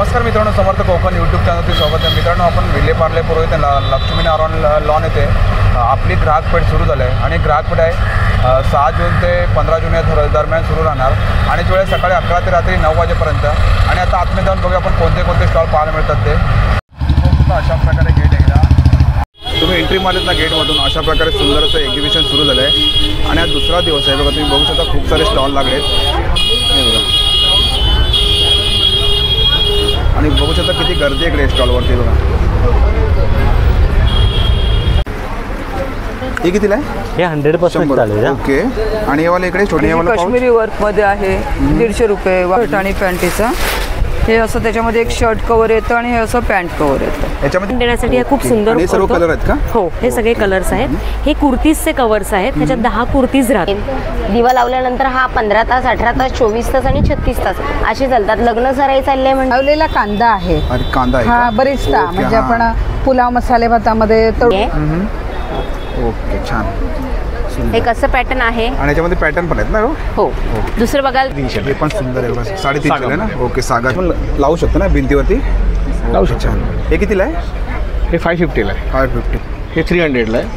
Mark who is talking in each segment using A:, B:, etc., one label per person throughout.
A: नमस्कार मित्रांनो, समर्थ कोकण यूट्यूब चॅनलचे स्वागत आहे. मित्रांनो, आपण विले पार्ले पुरव इथे लक्ष्मीनारायण लॉन येथे आपली ग्राहकपेठ सुरू झाली आहे आणि ग्राहकपेठ आहे 6 जून ते 15 जून या दरम्यान सुरू राहणार आणि वेळ सकाळी 11 ते रात्री 9 वाजेपर्यंत. आणि आता आतमध्ये जाऊन बघूया आपण कोणते कोणते स्टॉल पाहायला मिळतात ते. अशा प्रकारे गेट आहे, तुम्ही एंट्री मारलीत ना गेटमधून अशा प्रकारे सुंदर असं एक्झिबिशन सुरू झालं आहे. आणि आज दुसरा दिवस आहे बघा, तुम्ही बघू शकता खूप सारे स्टॉल लागलेत हे बघा. आणि बघू शकता किती गर्दी आहे इकडे स्टॉलवरती बघा. हे कितीला आहे?
B: हे 100% चालू आहे.
A: ओके. आणि यावाला इकडे छोटे
C: काश्मीरी वर्कमध्ये आहे 150 रुपये शर्ट आणि पॅन्टीचं. हे असं त्याच्यामध्ये एक शर्ट कवर येतं आणि हे असं पॅन्ट कवर येतं.
A: याच्यामध्ये
D: देण्यासाठी हे खूप सुंदर
A: हे सर्व कलर आहेत का?
D: हो, हे सगळे कलर्स आहेत. हे कुर्तीजचे कवर्स आहेत, त्याच्यात 10 कुर्तीज राहतात.
E: दिवा लावल्यानंतर हा 15 तास, 18 तास, 24 तास आणि 36 तास असे चालतात. लग्न सराई चालले म्हणजे
C: लावलेला कांदा आहे.
A: आणि कांदा आहे
C: हा बरीचदा म्हणजे आपण पुलाव मसाले भातामध्ये ओके. छान.
D: हे कसं पॅटर्न आहे
A: आणि याच्यामध्ये पॅटर्न पण आहेत ना?
D: हो. दुसरं बघाल
A: 300. हे पण सुंदर आहे बघा, 350 आहे ना? ओके. सागा पण लावू शकतो ना भिंतीवरती? लावू शकतो. छान. हे कितीला आहे?
F: हे 550ला आहे.
A: 550.
F: हे 300ला आहे.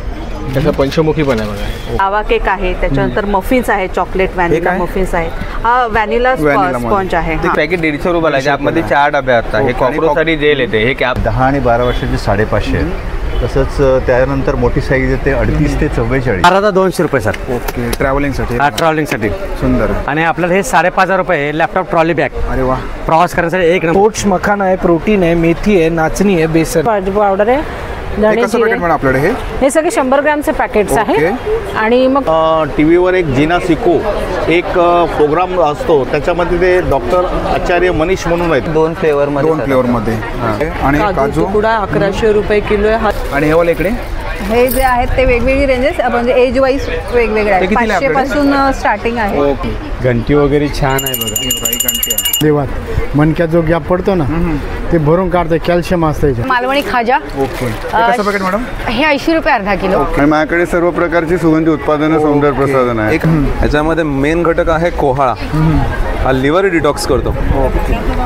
F: त्याचा पंचमुखी पण आहे बघा.
C: आवा केक आहे, त्याच्यानंतर मफिन्स आहे, चॉकलेट व्हॅनिला मफिन्स आहे. हा व्हॅनिला स्पॉन्ज आहे.
G: पॅकेट 150 रुपयाला आहे. आतमध्ये 4 डबे असतात. हे कॉक्रोचसाठी जेल येते. हे कॅप
H: 10 आणि 12 वर्षाची 550 आहे. तसंच त्यानंतर मोठी साईज येते 38 ते 44.
B: 200 रुपये सर.
A: ओके. ट्रॅव्हलिंगसाठी.
B: ट्रॅव्हलिंगसाठी
A: सुंदर.
B: आणि आपल्याला हे 5,500 रुपये लॅपटॉप ट्रॉली बॅग.
A: अरे वा.
B: प्रवास करण्यासाठी एक नंबर.
F: ओट्स मखाना आहे, प्रोटीन आहे, मेथी आहे, नाचणी आहे, बेसन
C: पावडर आहे.
A: कसं पॅकेट म्हणा आपल्याकडे?
C: हे सगळे 100 ग्रॅमचे पॅकेट्स आहेत. आणि मग
H: टीव्हीवर एक जिना सिको एक प्रोग्राम असतो, त्याच्यामध्ये ते डॉक्टर आचार्य मनीष म्हणून आहेत.
G: 2 फ्लेवरमध्ये.
A: आणि
C: काजू तुकडा 1100 रुपये किलो आहे.
A: आणि हे वाला इकडे
C: हे जे आहेत ते वेगवेगळी रेंजेस म्हणजे एज वाईज वेगवेगळे आहेत. 500 पासून स्टार्टिंग आहे.
A: ओके.
F: घंटी वगैरे छान आहे बघा.
I: देवात मणक्यात जो गॅप पडतो ना ते भरून काढते, कॅल्शियम असतं याच्यात.
E: मालवणी खाजा.
A: ओके. कसं पॅकेट मॅडम?
E: हे 80 रुपये अर्धा किलो.
J: आणि माझ्याकडे सर्व प्रकारची सुगंधी उत्पादनं, सौंदर्य प्रसाधन आहे.
G: ह्याच्यामध्ये मेन घटक आहे कोहाळा. हा लिव्हर डिटॉक्स करतो.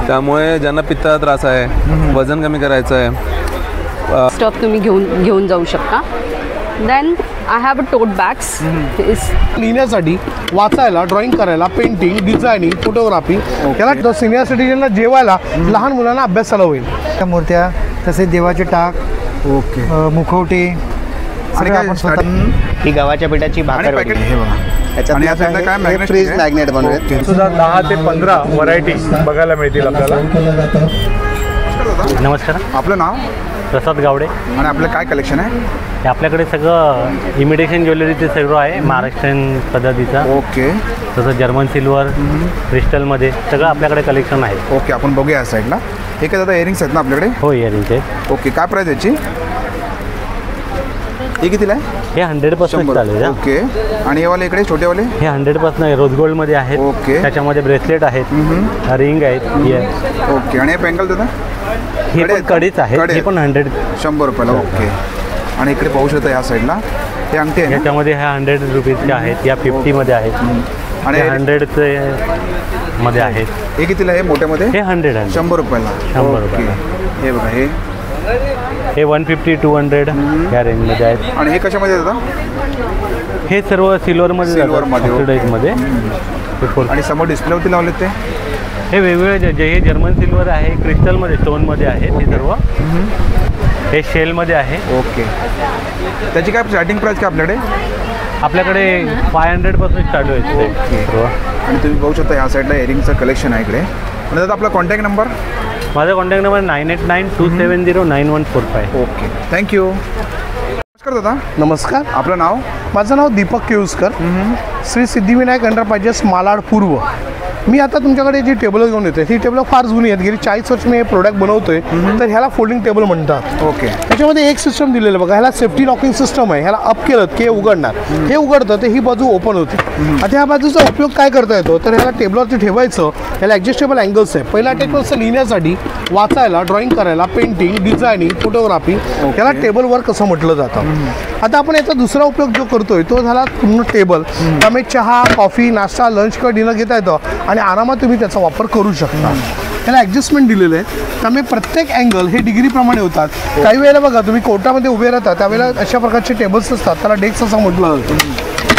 G: त्यामुळे ज्यांना पित्ताचा त्रास आहे, वजन कमी करायचं आहे,
D: स्टफ तुम्ही घेऊन जाऊ शकता. Then I have tote bags.
F: लिहिण्यासाठी, वाचायला, ड्रॉइंग करायला, पेंटिंग, डिझायनिंग, फोटोग्राफी, याला सिनियर सिटीजनला जेवायला, लहान मुलांना अभ्यासाला होईल.
I: त्या मूर्त्या तसेच देवाचे टाक,
A: ओके,
I: मुखवटे,
G: ही गव्हाच्या पिठाची भाकर
A: पॅकेट हे बघा. आणि याच्यात काय
H: फ्रीज मॅग्नेट बनवले.
F: सुद्धा 10 ते 15 व्हरायटी बघायला मिळतील आपल्याला.
B: नमस्कार,
A: आपलं नाव?
B: प्रसाद गावडे.
A: आणि आपलं काय कलेक्शन आहे?
B: हे आपल्याकडे सगळं इमिटेशन ज्वेलरीचे सगळं आहे, महाराष्ट्रीयन पद्धतीचा.
A: ओके.
B: तसं जर्मन सिल्वर, क्रिस्टलमध्ये सगळं आपल्याकडे कलेक्शन आहे.
A: ओके. आपण बघूया या साईडला. हे काय दादा इयरिंग्स आहेत ना आपल्याकडे?
B: हो, इयरिंगचे.
A: ओके. काय प्राईस याची? हे कितीला आहे?
B: हे 100% चालू आहे.
A: ओके. आणि हे वाले इकडे छोटेवाले?
B: हे 100% आहे, रोज गोल्डमध्ये आहेत.
A: ओके.
B: त्याच्यामध्ये ब्रेसलेट आहेत, रिंग आहेत.
A: ओके. आणि हे बँगल दादा?
B: हे पण कडीच आहे. हे पण
A: 100 रुपयाला. ओके. आणि इकडे पाहू शकता या साईडला हे अंगठी आहे.
B: याच्यामध्ये ह्या 100 रुपीजचे आहेत, या 50मध्ये आहेत, आणि 100चे मध्ये आहेत.
A: हे कितीला आहे मोठ्यामध्ये?
B: हे 100
A: रुपयाला.
B: 100 रुपयाला.
A: हे बघा,
B: हे 150, 200 या रेंजमध्ये आहेत.
A: आणि हे कशामध्ये येतात?
B: हे सर्व सिल्वरमध्ये, ऑक्सिडाईजमध्ये.
A: आणि समोर डिस्प्लेवरती लावलेत ते
B: हे वेगवेगळे जे हे जर्मन सिल्वर आहे, क्रिस्टलमध्ये, स्टोनमध्ये आहेत हे सर्व. हे शेलमध्ये आहे.
A: ओके. त्याची काय स्टार्टिंग प्राईस काय आपल्याकडे?
B: आपल्याकडे 500 चालू आहे.
A: ओके. आणि तुम्ही बघू शकता या साईडला इयरिंगचं कलेक्शन आहे इकडे. आणि दादा आपला कॉन्टॅक्ट नंबर?
B: माझा कॉन्टॅक्ट नंबर 9892709145.
A: ओके. थँक्यू. नमस्कार दादा.
F: नमस्कार.
A: आपलं नाव?
F: माझं नाव दीपक केळुसकर, श्री सिद्धिविनायक एंटरप्राइजेस, मालाड पूर्व. मी आता तुमच्याकडे जी टेबल घेऊन येते ही टेबल फार जुनी आहेत. गेली 40 वर्ष मी हे प्रोडक्ट बनवतोय. तर ह्याला फोल्डिंग टेबल म्हणतात.
A: ओके.
F: त्याच्यामध्ये एक सिस्टम दिलेलं बघा, ह्याला सेफ्टी लॉकिंग सिस्टम आहे. ह्याला अप केलं की हे उघडणार, हे उघडतं तर ही बाजू ओपन होते. आता ह्या बाजूचा उपयोग काय करता येतो तर ह्याला टेबलवरती ठेवायचं. ह्याला ॲडजस्टेबल अँगल्स आहे. पहिला टेबल असं लिहिण्यासाठी, वाचायला, ड्रॉइंग करायला, पेंटिंग, डिझायनिंग, फोटोग्राफी, ह्याला टेबलवर कसं म्हटलं जातं. आता आपण याचा दुसरा उपयोग जो करतोय तो झाला पूर्ण टेबल. त्यामुळे चहा, कॉफी, नाश्ता, लंच किंवा डिनर घेता येतं आणि आरामात तुम्ही त्याचा वापर करू शकता. ह्याला ॲडजस्टमेंट दिलेलं आहे. त्यामुळे प्रत्येक अँगल हे डिग्रीप्रमाणे होतात. काही वेळेला बघा तुम्ही कोर्टामध्ये उभे राहता त्यावेळेला अशा प्रकारचे टेबल्स असतात, त्याला डेस्क असं म्हटलं जातं.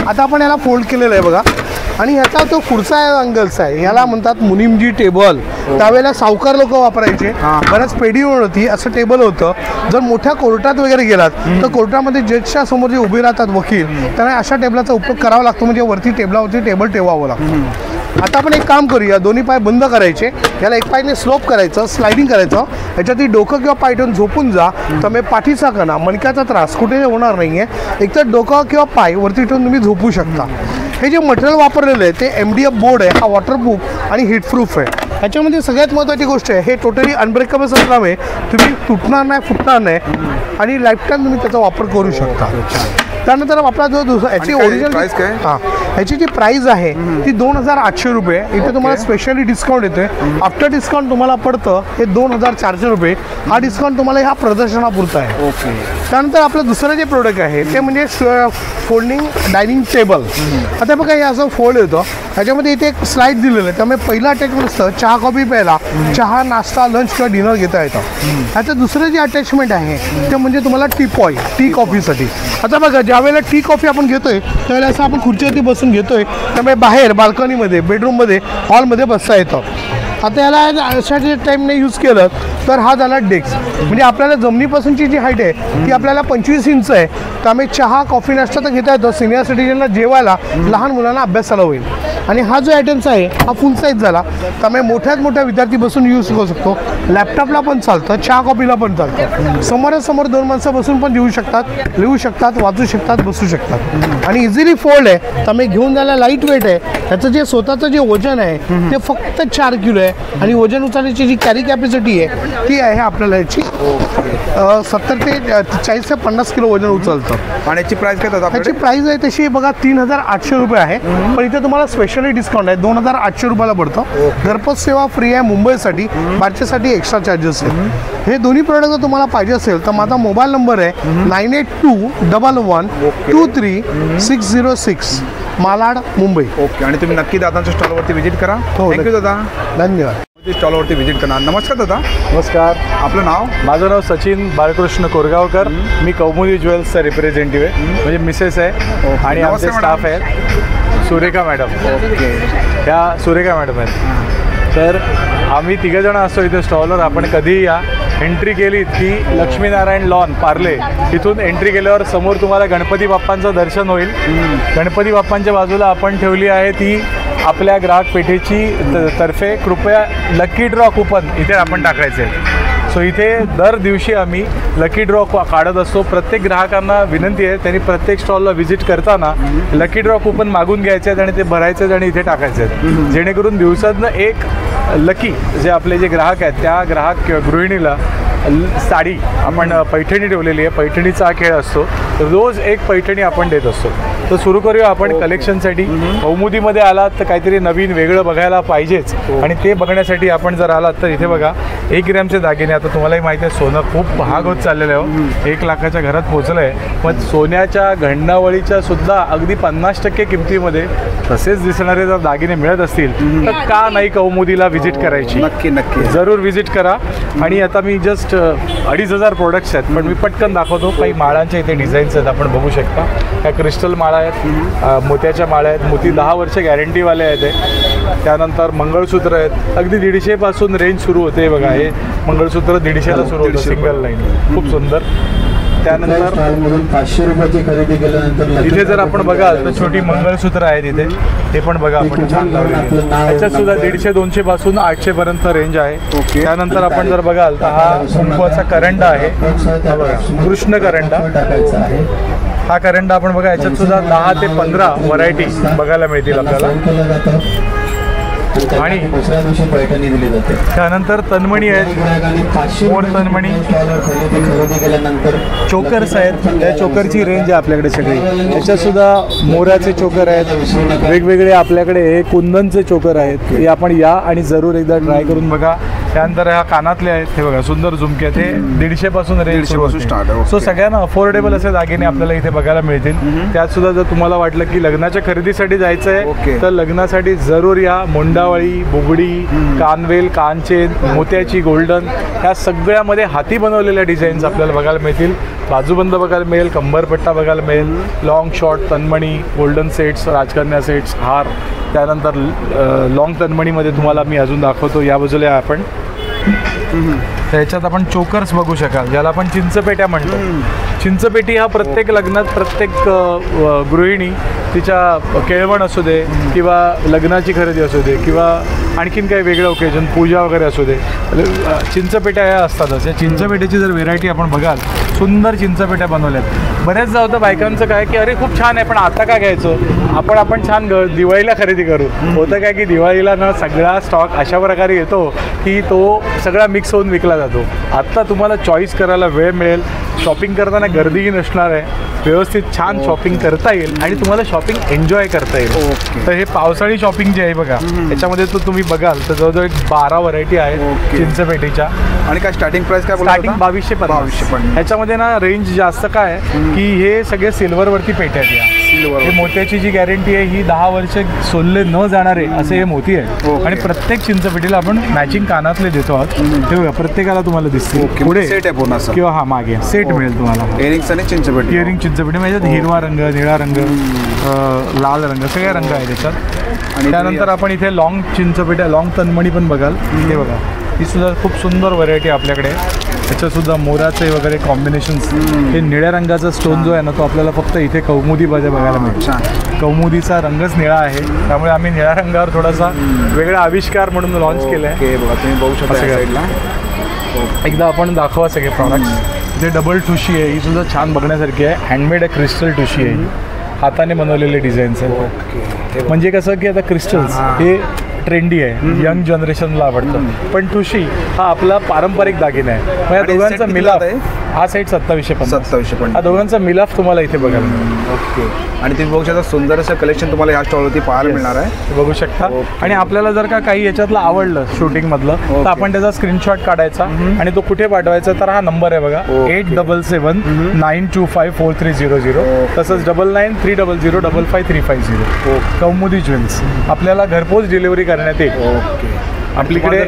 F: आता आपण याला फोल्ड केलेलं आहे बघा. आणि ह्याचा तो पुढचा अँगल्स आहे, ह्याला म्हणतात मुनिमजी टेबल. त्यावेळेला सावकार लोक वापरायचे. बऱ्याच पेढीवर होती असं टेबल होतं. जर मोठ्या कोर्टात वगैरे गेलात तर कोर्टामध्ये जजच्या समोर जे उभे राहतात वकील, त्यांना अशा टेबलाचा उपयोग करावा लागतो. म्हणजे वरती टेबलावरती टेबल ठेवावं लागतं. आता आपण एक काम करूया, दोन्ही पाय बंद करायचे, याला एक पायने स्लोप करायचं, स्लायडिंग करायचं. याच्यात डोकं किंवा पाय ठेवून झोपून जा. त्यामुळे पाठीचा कणा, मणक्याचा त्रास कुठे होणार नाही आहे. एकतर डोकं किंवा पाय वरती ठेवून तुम्ही झोपू शकता. हे जे मटेरियल वापरलेलं आहे ते MDF बोर्ड आहे. हा वॉटरप्रूफ आणि हीटप्रूफ आहे. ह्याच्यामध्ये सगळ्यात महत्त्वाची गोष्ट आहे, हे टोटली अनब्रेकेबल असल्यामुळे तुम्ही तुटणार नाही, फुटणार नाही आणि लाईफटाईम तुम्ही त्याचा वापर करू शकता. त्यानंतर आपला जो दुसरा याची ओरिजिनल
A: प्राइस काय?
F: हां, ह्याची जी प्राईस आहे ती 2800 रुपये. इथे तुम्हाला स्पेशली डिस्काउंट येतोय. आफ्टर डिस्काउंट तुम्हाला पडतं हे 2400 रुपये. हा डिस्काउंट तुम्हाला ह्या प्रदर्शनापुरता आहे.
A: ओके.
F: त्यानंतर आपलं दुसरं जे प्रोडक्ट आहे ते म्हणजे फोल्डिंग डायनिंग टेबल. आता बघा हे असं फोल्ड येतं. ह्याच्यामध्ये इथे एक स्लाईड दिलेलं आहे. त्यामुळे पहिलं अटॅचमेंट असतं चहा कॉफी प्यायला, चहा नाश्ता लंच किंवा डिनर घेता येतं. ह्याचं दुसरं जे अटॅचमेंट आहे ते म्हणजे तुम्हाला टी कॉफीसाठी. आता बघा ज्यावेळेला टी कॉफी आपण घेतोय त्यावेळेला असं आपण खुर्चीवरती बसून घेतोय. त्यामुळे बाहेर बाल्कनीमध्ये, बेडरूममध्ये, हॉलमध्ये बसता येतं. आता याला अशा टाईमने यूज केलं तर हा झाला डेस्क. म्हणजे आपल्याला जमिनीपासूनची जी हाईट आहे ती आपल्याला 25 इंच आहे. त्यामुळे चहा कॉफी नाश्ता तर घेता येतो. सिनियर सिटीजनला जेवायला, लहान मुलांना अभ्यासाला होईल. आणि हा जो आयटम्स आहे हा फुल साईज झाला. त्यामुळे मोठ्यात मोठ्या विद्यार्थी बसून यूज करू शकतो. लॅपटॉपला पण चालतं, चहा कॉफीला पण चालतं. समोरासमोर 2 माणसं बसून पण लिहू शकतात, वाचू शकतात, बसू शकतात. आणि इझिली फोल्ड आहे. त्यामुळे घेऊन जायला लाईट वेट आहे. त्याचं जे स्वतःचं जे वजन आहे ते फक्त 4 किलो आहे. आणि वजन उचलण्याची जी कॅरी कॅपॅसिटी आहे ती आहे आपल्याला याची 70 ते 40 ते 50 किलो वजन उचलतं.
A: आणि याची प्राइस काय?
F: त्याची प्राइस आहे तशी बघा 3800 रुपये आहे. पण इथे तुम्हाला स्पेशली डिस्काउंट आहे, 2800 रुपयाला पडतं. घरपोच सेवा फ्री आहे मुंबईसाठी, बारचेसाठी एक्स्ट्रा चार्जेस आहेत. हे दोन्ही प्रोडक्ट जर तुम्हाला पाहिजे असेल तर माझा मोबाईल नंबर आहे 9821136606 मालाड मुंबई.
A: ओके. आणि तुम्ही नक्की दादांच्या स्टॉलवरती व्हिजिट करा. थँक्यू दादा.
F: धन्यवाद.
A: स्टॉलवरती व्हिजिट करा. नमस्कार दादा.
K: नमस्कार.
A: आपलं नाव?
K: माझं नाव सचिन बाळकृष्ण कोरगावकर. मी कौमुदी ज्वेल्सचा रिप्रेझेंटेटिव्ह आहे. म्हणजे मिसेस आहे आणि आमचे स्टाफ आहेत सुरेखा मॅडम.
A: ओके.
K: त्या सुरेखा मॅडम आहेत. तर आम्ही तिघंजण असतो इथे स्टॉलवर. आपण कधीही या. एंट्री केलीत की लक्ष्मीनारायण लॉन पार्ले, इथून एंट्री केल्यावर समोर तुम्हाला गणपती बाप्पांचं दर्शन होईल. गणपती बाप्पांच्या बाजूला आपण ठेवली आहे ती आपल्या ग्राहक पेठेची तर्फे कृपया लकी ड्रॉ कुपन इथे आपण टाकायचे. सो इथे दर दिवशी आम्ही लकी ड्रॉ काढत असतो. प्रत्येक ग्राहकांना विनंती आहे त्यांनी प्रत्येक स्टॉलला व्हिजिट करताना लकी ड्रॉ कुपन मागून घ्यायचे आहेत आणि ते भरायचे आहेत आणि इथे टाकायचे आहेत. जेणेकरून दिवसातनं एक लकी जे आपले जे ग्राहक आहेत त्या ग्राहक किंवा गृहिणीला साडी आपण पैठणी ठेवलेली आहे. पैठणीचा हा खेळ असतो. रोज एक पैठणी आपण देत असतो. तर सुरू करूया आपण कलेक्शनसाठी. कौमुदीमध्ये आलात तर काहीतरी नवीन वेगळं बघायला पाहिजेच. आणि ते बघण्यासाठी आपण जर आलात तर इथे बघा 1 ग्रॅमचे दागिने. आता तुम्हालाही माहिती आहे सोनं खूप महाग होत चाललेलं आहे. 1 लाखाच्या घरात पोहोचलं आहे. पण सोन्याच्या घंडावळीच्या सुद्धा अगदी 50% किमतीमध्ये तसेच दिसणारे जर दागिने मिळत असतील तर का नाही कौमुदीला व्हिजिट करायची?
A: नक्की नक्की
K: जरूर व्हिजिट करा. आणि आता मी जस्ट 2500 प्रोडक्ट्स आहेत पण मी पटकन दाखवतो. काही माळांच्या इथे डिझाईन्स आहेत आपण बघू शकता. ह्या क्रिस्टल माळा आहेत, मोत्याच्या माळा आहेत. मोती 10 वर्ष गॅरंटीवाले आहेत ते. त्यानंतर मंगळसूत्र आहेत. अगदी 150 पासून रेंज सुरू होते. बघा हे मंगळसूत्र 150ला सुरू होतं, सिंगल लाईन, खूप सुंदर. त्यानंतर
L: 500 रुपयाची खरेदी केल्यानंतर
K: इथे जर आपण बघाल तर छोटी मंगळसूत्र आहेत इथे. ते पण बघा आपण छान लावलेली. त्याच्यात सुद्धा 150-200 पासून 800 पर्यंत रेंज आहे. त्यानंतर आपण जर बघाल तर हा कुंकवाचा करंडा आहे. कृष्ण करंडा. हा करंडा आपण बघा याच्यात सुद्धा 10 ते 15 व्हरायटी बघायला मिळतील आपल्याला. आणि त्यानंतर तन्मणी आहेत, मोर तन्मणी, चोकर्स आहेत. त्या चोकरची रेंज आहे आपल्याकडे सगळी. त्याच्यात सुद्धा मोराचे चोकर आहेत, वेगवेगळे आपल्याकडे हे कुंदनचे चोकर आहेत. हे आपण या आणि जरूर एकदा ट्राय करून बघा. त्यानंतर ह्या कानातले आहेत हे बघा सुंदर झुमके आहेत, हे 150 पासून रेंज
A: 150 पासून start आहे.
K: सो सगळ्यांना अफोर्डेबल असे दागिने आपल्याला इथे बघायला मिळतील. त्यात सुद्धा जर तुम्हाला वाटलं की लग्नाच्या खरेदीसाठी जायचं आहे तर लग्नासाठी जरूर या. मुंडावळी, बुगडी, कानवेल, कानचेन, मोत्याची, गोल्डन ह्या सगळ्यामध्ये हाती बनवलेल्या डिझाईन्स आपल्याला बघायला मिळतील. बाजूबंद बघायला मिळेल, कंबरपट्टा बघायला मिळेल, लॉंग शॉर्ट तन्मणी, गोल्डन सेट्स, राजकन्या सेट्स, हार. त्यानंतर लॉंग तन्मणीमध्ये तुम्हाला मी अजून दाखवतो. या बाजूला आपण त्याच्यात आपण चोकर्स बघू शकाल, ज्याला आपण चिंचपेट्या म्हणतो. चिंचपेटी हा प्रत्येक लग्नात प्रत्येक गृहिणी तिच्या केळवण असू दे किंवा लग्नाची खरेदी असू दे किंवा आणखीन काही वेगळं ओकेजन, पूजा वगैरे असू दे, चिंचपेट्या या असतातच. या चिंचपेट्याची जर व्हेरायटी आपण बघाल, सुंदर चिंचपेट्या बनवल्यात. बऱ्याचदा होतं बायकांचं काय की अरे खूप छान आहे पण आता काय घ्यायचं, आपण छान दिवाळीला खरेदी करू. होतं काय की दिवाळीला ना सगळा स्टॉक अशा प्रकारे येतो की तो सगळा मिक्स होऊन विकला जातो. आत्ता तुम्हाला चॉईस करायला वेळ मिळेल, शॉपिंग करताना गर्दीही नसणार आहे, व्यवस्थित छान शॉपिंग करता येईल आणि तुम्हाला शॉपिंग एन्जॉय करता येईल. तर हे पावसाळी शॉपिंग जे आहे बघा, याच्यामध्ये तो तुम्ही बघाल तर जवळजवळ 12 व्हरायटी आहेत चिंचपेटीच्या.
A: आणि काय स्टार्टिंग प्राइस काय?
K: स्टार्टिंग 2250. ह्याच्यामध्ये ना रेंज जास्त काय की हे सगळे सिल्वरवरती पेट्या आहेत. हे मोत्याची जी गॅरंटी आहे ही 10 वर्ष सोलले न जाणारे असे हे मोती आहे. आणि प्रत्येक चिंचपेटीला आपण मॅचिंग कानातले देतो आहोत. हे बघा प्रत्येकाला तुम्हाला दिसते. पुढे
A: सेट आहे पूर्ण
K: किंवा हा मागे सेट मिळेल तुम्हाला.
A: इयरिंग्स आणि चिंचपेटी.
K: इयरिंग चिंचपेटी म्हणजे हिरवा रंग, निळा रंग, लाल रंग, सगळे रंग आहे त्याच्यात. आणि त्यानंतर आपण इथे लॉंग चिंचपेट्या, लॉंग तन्मणी पण बघाल. हे बघा ही सुद्धा खूप सुंदर व्हरायटी आपल्याकडे. त्याच्यासुद्धा मोराचे वगैरे कॉम्बिनेशन्स. हे निळ्या रंगाचा स्टोन जो आहे ना तो आपल्याला फक्त इथे कौमुदी बघायला मिळतो. कौमुदीचा रंगच निळा आहे, त्यामुळे आम्ही निळ्या रंगावर थोडासा वेगळा आविष्कार म्हणून लॉन्च केला आहे.
A: बघा तुम्ही बघू शकता साईडला.
K: एकदा आपण दाखवा सगळे प्रॉडक्ट्स. जे डबल ठुशी आहे ही सुद्धा छान बघण्यासारखी आहे. हँडमेड आहे, क्रिस्टल ठुशी आहे, हाताने बनवलेले डिझाईन्स आहेत. म्हणजे कसं की आता क्रिस्टल्स हे ट्रेंडी आहे, यंग जनरेशनला आवडतं, पण ठुशी हा आपला पारंपरिक दागिना आहे. मग या दोघांचा मिलाफ, हा सेट 2750. हा दोघांचा मिलाफ तुम्हाला इथे बघायला मिळेल.
A: ओके. आणि तुम्ही बघू शकता सुंदर असं कलेक्शन तुम्हाला या स्टॉलवरती पाहायला मिळणार आहे.
K: बघू शकता. आणि आपल्याला जर का काही याच्यातलं आवडलं शूटिंगमधलं तर आपण त्याचा स्क्रीनशॉट काढायचा आणि तो कुठे पाठवायचा, तर हा नंबर आहे बघा 8779254300. तसंच 9930055350. कौमुदी ज्वेल्स आपल्याला घरपोच डिलिव्हरी करण्यात येईल. आपलीकडे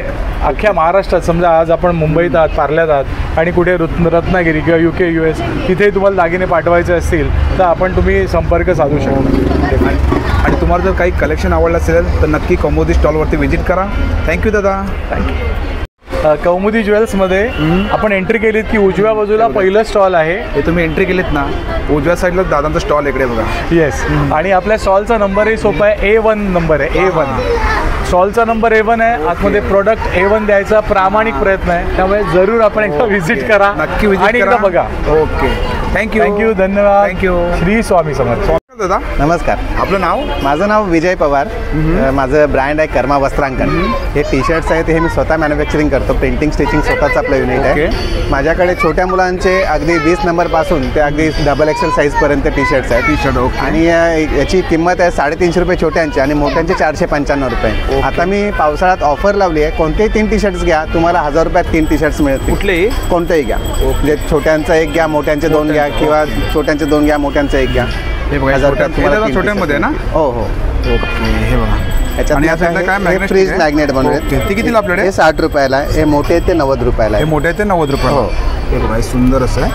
K: अख्ख्या महाराष्ट्रात, समजा आज आपण मुंबईत आहात, पार्ल्यात आहात आणि कुठे रत्नागिरी किंवा UK US तिथे तुम्हाला दागिने पाठवायचे असतील तर तुम्ही संपर्क साधू शकता.
A: आणि तुम्हाला जर काही कलेक्शन आवडलं असेल तर नक्की कौमुदी स्टॉलवरती व्हिजिट करा. थँक्यू दादा.
K: थँक्यू. कौमुदी ज्वेल्समध्ये आपण एंट्री केलीत की उजव्या बाजूला पहिलं स्टॉल आहे.
A: हे तुम्ही एंट्री केलीत ना, उजव्या साईडला दादांचा स्टॉल इकडे बघा.
K: येस. आणि आपल्या स्टॉलचा नंबरही सोपा आहे, A1 नंबर आहे. A1 स्टॉलचा नंबर A1 आहे. आतमध्ये प्रोडक्ट A1 द्यायचा प्रामाणिक प्रयत्न आहे, त्यामुळे जरूर आपण एकदा व्हिजिट करा,
A: नक्की व्हिजिट
K: आणि एकदा बघा.
A: ओके. थँक्यू.
K: थँक्यू. धन्यवाद.
A: थँक्यू.
K: श्री स्वामी समर्थ.
A: दादा
M: नमस्कार.
A: आपलं नाव?
M: माझं नाव विजय पवार. माझं ब्रँड आहे कर्मा वस्त्रांकन. हे टी शर्ट्स आहेत, हे मी स्वतः मॅन्युफॅक्चरिंग करतो. प्रिंटिंग स्टिचिंग स्वतःच आपलं युनिट आहे. माझ्याकडे छोट्या मुलांचे अगदी 20 नंबरपासून ते अगदी XXL साईजपर्यंत टी शर्ट्स आहेत.
A: T shirt.
M: आणि याची किंमत आहे 350 रुपये छोट्यांची आणि मोठ्यांचे 495 रुपये. आता मी पावसाळ्यात ऑफर लावली आहे. कोणतेही 3 टी शर्ट्स घ्या, तुम्हाला 1000 रुपयात 3 टी शर्ट्स मिळतील.
A: कुठलेही?
M: कोणतेही घ्या. म्हणजे छोट्यांचा 1 घ्या, मोठ्यांचे 2 घ्या, किंवा छोट्यांचे 2 घ्या, मोठ्यांचा 1 घ्या.
A: हे बघा छोट्यांमध्ये ना.
M: हो हो.
A: ओके. हे बघा. आणि
M: काय फ्रीज मॅग्नेट बनवले.
A: ते कितीला आपल्याकडे?
M: हे 60 रुपयाला आहे. हे मोठे ते 90 रुपयाला आहे.
A: हे मोठे ते 90 रुपये.
M: हो.
A: हे बघा हे सुंदर असं आहे.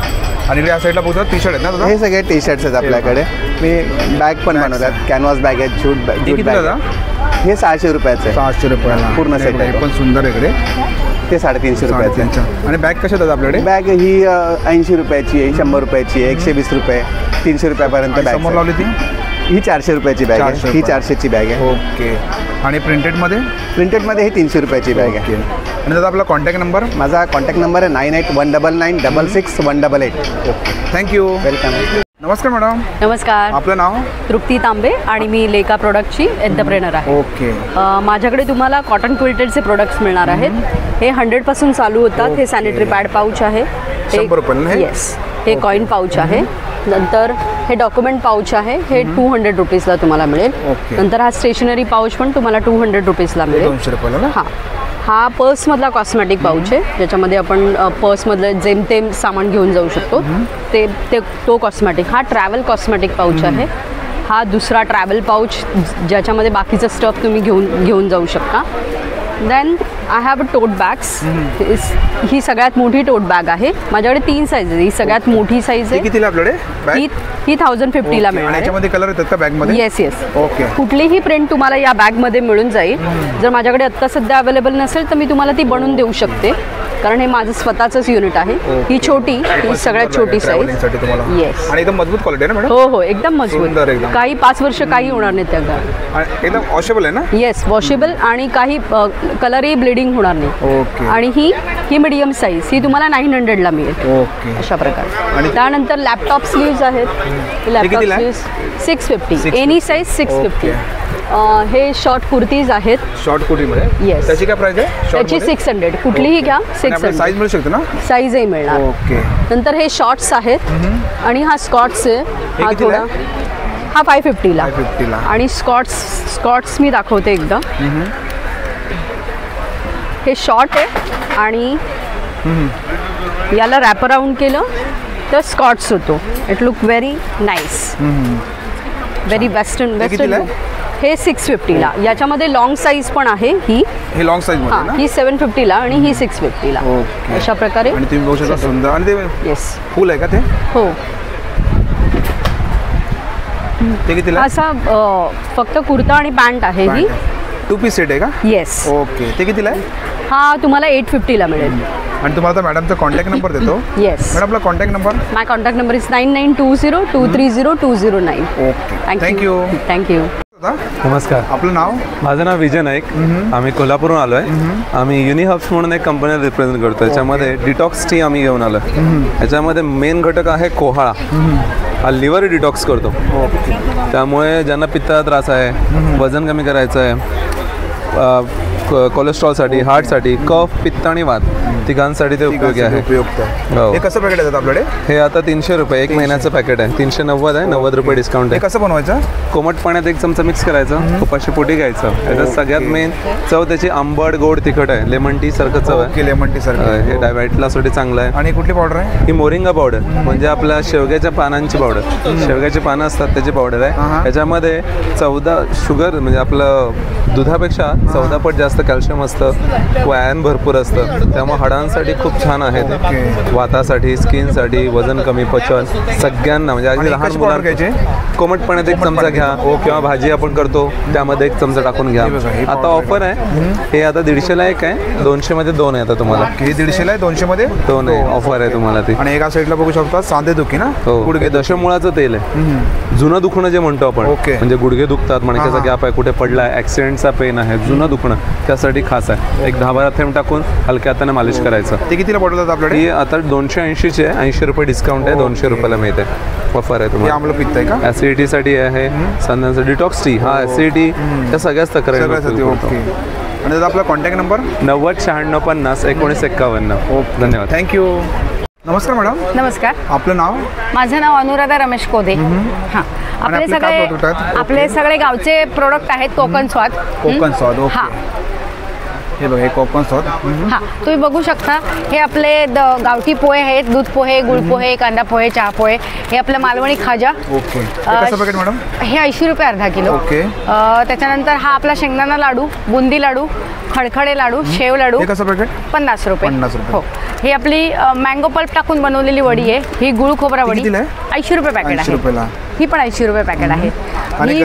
A: आणि या साईडला बघा टी शर्ट आहेत ना दादा?
M: हे सगळे टी शर्ट्स आहेत आपल्याकडे. मी बॅग पण बनवतात, कॅनव्हास बॅग आहेत, जूट बॅग. हे 600 रुपयाचं आहे.
A: 600 रुपयाला
M: पूर्ण सेट आहे.
A: पण सुंदर आहे इकडे.
M: ते 350 रुपयाचं.
A: आणि बॅग कशा आहेत आपल्याकडे?
M: बॅग ही 80 रुपयाची आहे, 100 रुपयाची आहे, 120 रुपये, 300 रुपयापर्यंत बॅग.
A: समोर लावली ती
M: ही 400 रुपयाची बॅग आहे. ही 400ची बॅग आहे.
A: ओके. आणि प्रिंटेडमध्ये?
M: प्रिंटेडमध्ये ही 300 रुपयाची बॅग आहे.
A: आणि दादा आपला कॉन्टॅक्ट नंबर?
M: माझा कॉन्टॅक्ट नंबर आहे 9819966188.
A: ओके. थँक्यू.
M: वेलकम.
A: नमस्कार मॅडम.
D: नमस्कार.
A: आपलं नाव?
D: तृप्ती तांबे आणि मी लेका प्रोडक्टची एंटरप्रेनर आहे.
A: ओके.
D: माझ्याकडे तुम्हाला कॉटन क्विल्टेडचे प्रोडक्ट्स मिळणार आहेत. हे 100 पासून चालू होतात. हे सॅनिटरी पॅड पाऊच आहे.
A: 100 रुपयाला.
D: येस. हे कॉइन पाऊच आहे. नंतर हे डॉक्युमेंट पाऊच आहे. हे 200 रुपीजला तुम्हाला मिळेल. नंतर हा स्टेशनरी पाऊच पण तुम्हाला 200 रुपीजला मिळेल.
A: 200 रुपयाला.
D: हां. हा पर्समधला कॉस्मॅटिक पाऊच आहे, ज्याच्यामध्ये आपण पर्समधलं जेमतेम सामान घेऊन जाऊ शकतो. तो कॉस्मॅटिक. हा ट्रॅव्हल कॉस्मॅटिक पाऊच आहे. हा दुसरा ट्रॅव्हल पाऊच ज्याच्यामध्ये बाकीचं स्टफ तुम्ही घेऊन जाऊ शकता. Then I have a tote bags. ही सगळ्यात मोठी टोट बॅग आहे. माझ्याकडे 3 साईज आहे. ही सगळ्यात मोठी साईज आहे.
A: कितीला आपल्याकडे?
D: ही 1050 ला मिळणार.
A: याच्यामध्ये कलर येतात का बॅगमध्ये?
D: Yes yes.
A: ओके.
D: कुठलीही प्रिंट तुम्हाला या बॅगमध्ये मिळून जाईल. जर माझ्याकडे आत्ता सध्या अवेलेबल नसेल तर मी तुम्हाला ती बनवून देऊ शकते, कारण हे माझं स्वतःचंच युनिट आहे. ही छोटी, ही सगळ्यात छोटी साईज. येस.
A: आणि एकदम मजबूत क्वालिटी आहे ना मॅडम?
D: हो, एकदम मजबूत. काही 5 वर्ष काही होणार नाही त्या.
A: एकदम वॉशेबल आहे ना?
D: Yes, washable. आणि काही कलरही ब्लिडिंग होणार नाही.
A: ओके.
D: आणि ही मीडियम साईज, ही तुम्हाला 900 ला मिळेल.
A: ओके.
D: अशा प्रकारे. त्यानंतर लॅपटॉप स्लीव्ज आहेत. Laptop sleeves 650. Any size 650. हे शॉर्ट कुर्तीज आहेत.
A: शॉर्ट कुर्तीमध्ये?
D: येस.
A: त्याची काय प्राइस आहे?
D: त्याची 600. कुठलीही घ्या 600.
A: साईज मिळू शकते ना?
D: साईजही मिळणार.
A: ओके.
D: नंतर हे शॉर्ट्स आहेत आणि हा स्कॉट्स आहे. हा थोडा, हा 550 ला. आणि स्कॉट्स मी दाखवते एकदा. हे शॉर्ट आहे आणि याला रॅप अराउंड केलं तर स्कॉट्स होतो. It look very nice, very western look. हे 650 ला. याच्यामध्ये लॉंग साईज पण आहे. ही
A: लॉंग साईज मध्ये ना?
D: ही 750 ला आणि ही 650 ला. अशा प्रकारे.
A: आणि तुम्ही बघू शकता सुंदर. आणि ते
D: येस,
A: फुल आहे का ते?
D: हो.
A: ते कितीला?
D: असा फक्त कुर्ता आणि पॅन्ट आहे. ही
A: 2 पीस सेट आहे का?
D: येस.
A: ओके. ते कितीला आहे?
D: हा तुम्हाला 850 ला मिळेल.
A: आणि तुम्हाला मॅडमचा कॉन्टॅक्ट नंबर देतो.
D: येस.
A: मॅडम आपला contact number?
D: My contact number is 9920230209.
A: Okay. Thank you.
D: Thank you.
K: नमस्कार.
A: आपलं नाव?
G: माझं नाव विजय नाईक. आम्ही कोल्हापूरहून आलो आहे. आम्ही युनिहब्स म्हणून एक कंपनी रिप्रेझेंट करतो. याच्यामध्ये डिटॉक्स टी आम्ही घेऊन आलो. याच्यामध्ये मेन घटक आहे कोहाळा. हा लिव्हर डिटॉक्स करतो. त्यामुळे ज्यांना पित्ताचा त्रास आहे, वजन कमी करायचं आहे, कोलेस्ट्रॉलसाठी, हार्टसाठी, कफ, पित्त आणि वात तिघांसाठी ते उपयोगी आहे.
A: उपयुक्त. हे कसं पॅकेट येतात आपल्याकडे?
G: हे आता 300 रुपये 1 महिन्याचं पॅकेट आहे. 390 आहे. 90 रुपये डिस्काउंट आहे.
A: कसं बनवायचं?
G: कोमट पाण्यात 1 चमचा मिक्स करायचं, उपाशी पोटी घ्यायचं. त्याच्यात सगळ्यात मेन चव त्याची आंबट, गोड, तिखट आहे. लेमन टी सारखं चव आहे.
A: लेमन टी सारखं.
G: हे डायबेटिससाठी चांगलं आहे.
A: आणि कुठली पावडर आहे?
G: ही मोरिंगा पावडर, म्हणजे आपल्या शेवग्याच्या पानांची पावडर. शेवग्याची पानं असतात त्याची पावडर आहे. त्याच्यामध्ये 14 शुगर, म्हणजे आपलं दुधापेक्षा 14 पट जास्त कॅल्शियम असतं. आयर्न भरपूर असतं. त्यामुळे हाडांसाठी खूप छान आहे ते. वातासाठी, स्किनसाठी, वजन कमी, पचन सगळ्यांना. म्हणजे अगदी लहान मुलांना कोमट पाण्यात 1 चमचा घ्या, किंवा भाजी आपण करतो त्यामध्ये 1 चमचा टाकून घ्या. आता ऑफर आहे. हे आता 150 ला 1 आहे, 200 मध्ये 2 आहे. आता तुम्हाला
A: हे 150 ला आहे, 200 मध्ये
G: 2 आहे. ऑफर आहे तुम्हाला ती.
A: आणि एका साईडला बघू शकता सांधेदुखी ना?
G: गुडघे दशमुळाचं तेल आहे. जुनं दुखणं जे म्हणतो आपण, म्हणजे गुडघे दुखतात, मणक्याचा गॅप आहे, कुठे पडलाय, ऍक्सिडेंटचा पेन आहे, जुनं दुखणं, त्यासाठी खास आहे. एक 10-12 थेंब टाकून हलक्या हाताने मालिश करायचं.
A: ते कितीला पडतात आपल्याकडे?
G: ही आता 280 आहे. 80 रुपये डिस्काउंट आहे. 200 रुपयाला मिळते. ऑफर आहे तुम्हाला.
A: आम्लपित्त आहे का?
G: ऍसिडिटीसाठी आहे. संध्याचं डिटॉक्स टी. हा ऍसिडिटी त्या सगळ्याच तक्रारी.
A: ओके. आणि आपला कॉन्टॅक्ट नंबर?
G: 909650 धन्यवाद.
A: थँक्यू. नमस्कार मॅडम.
N: नमस्कार.
A: आपलं नाव?
N: माझं नाव अनुराधा रमेश कोदे. हां, आपले सगळे गावचे प्रोडक्ट आहेत. कोकण स्वाद.
A: कोकण स्वाद. ओके. हे बघा, हे कोकण स्वाद.
N: हां, तुम्ही बघू शकता. हे आपले गावठी पोहे आहेत. दूध पोहे, गुळ पोहे, कांदा पोहे, चहा पोहे. हे आपलं मालवणी खाजा.
A: ओके. कसं पॅकेट मॅडम?
N: हे 80 रुपये अर्धा किलो.
A: ओके.
N: त्याच्यानंतर हा आपला शेंगदाणा लाडू, बुंदी लाडू, खडखडे लाडू, शेव लाडू.
A: हे कसं पॅकेट?
N: 50 रुपये.
A: 50 रुपये.
N: हो. ही आपली मँगो पल्प टाकून बनवलेली वडी आहे. ही गुळ खोबरा वडी. 80 रुपये पॅकेट आहे. ही पण 80 रुपये पॅकेट आहे. ही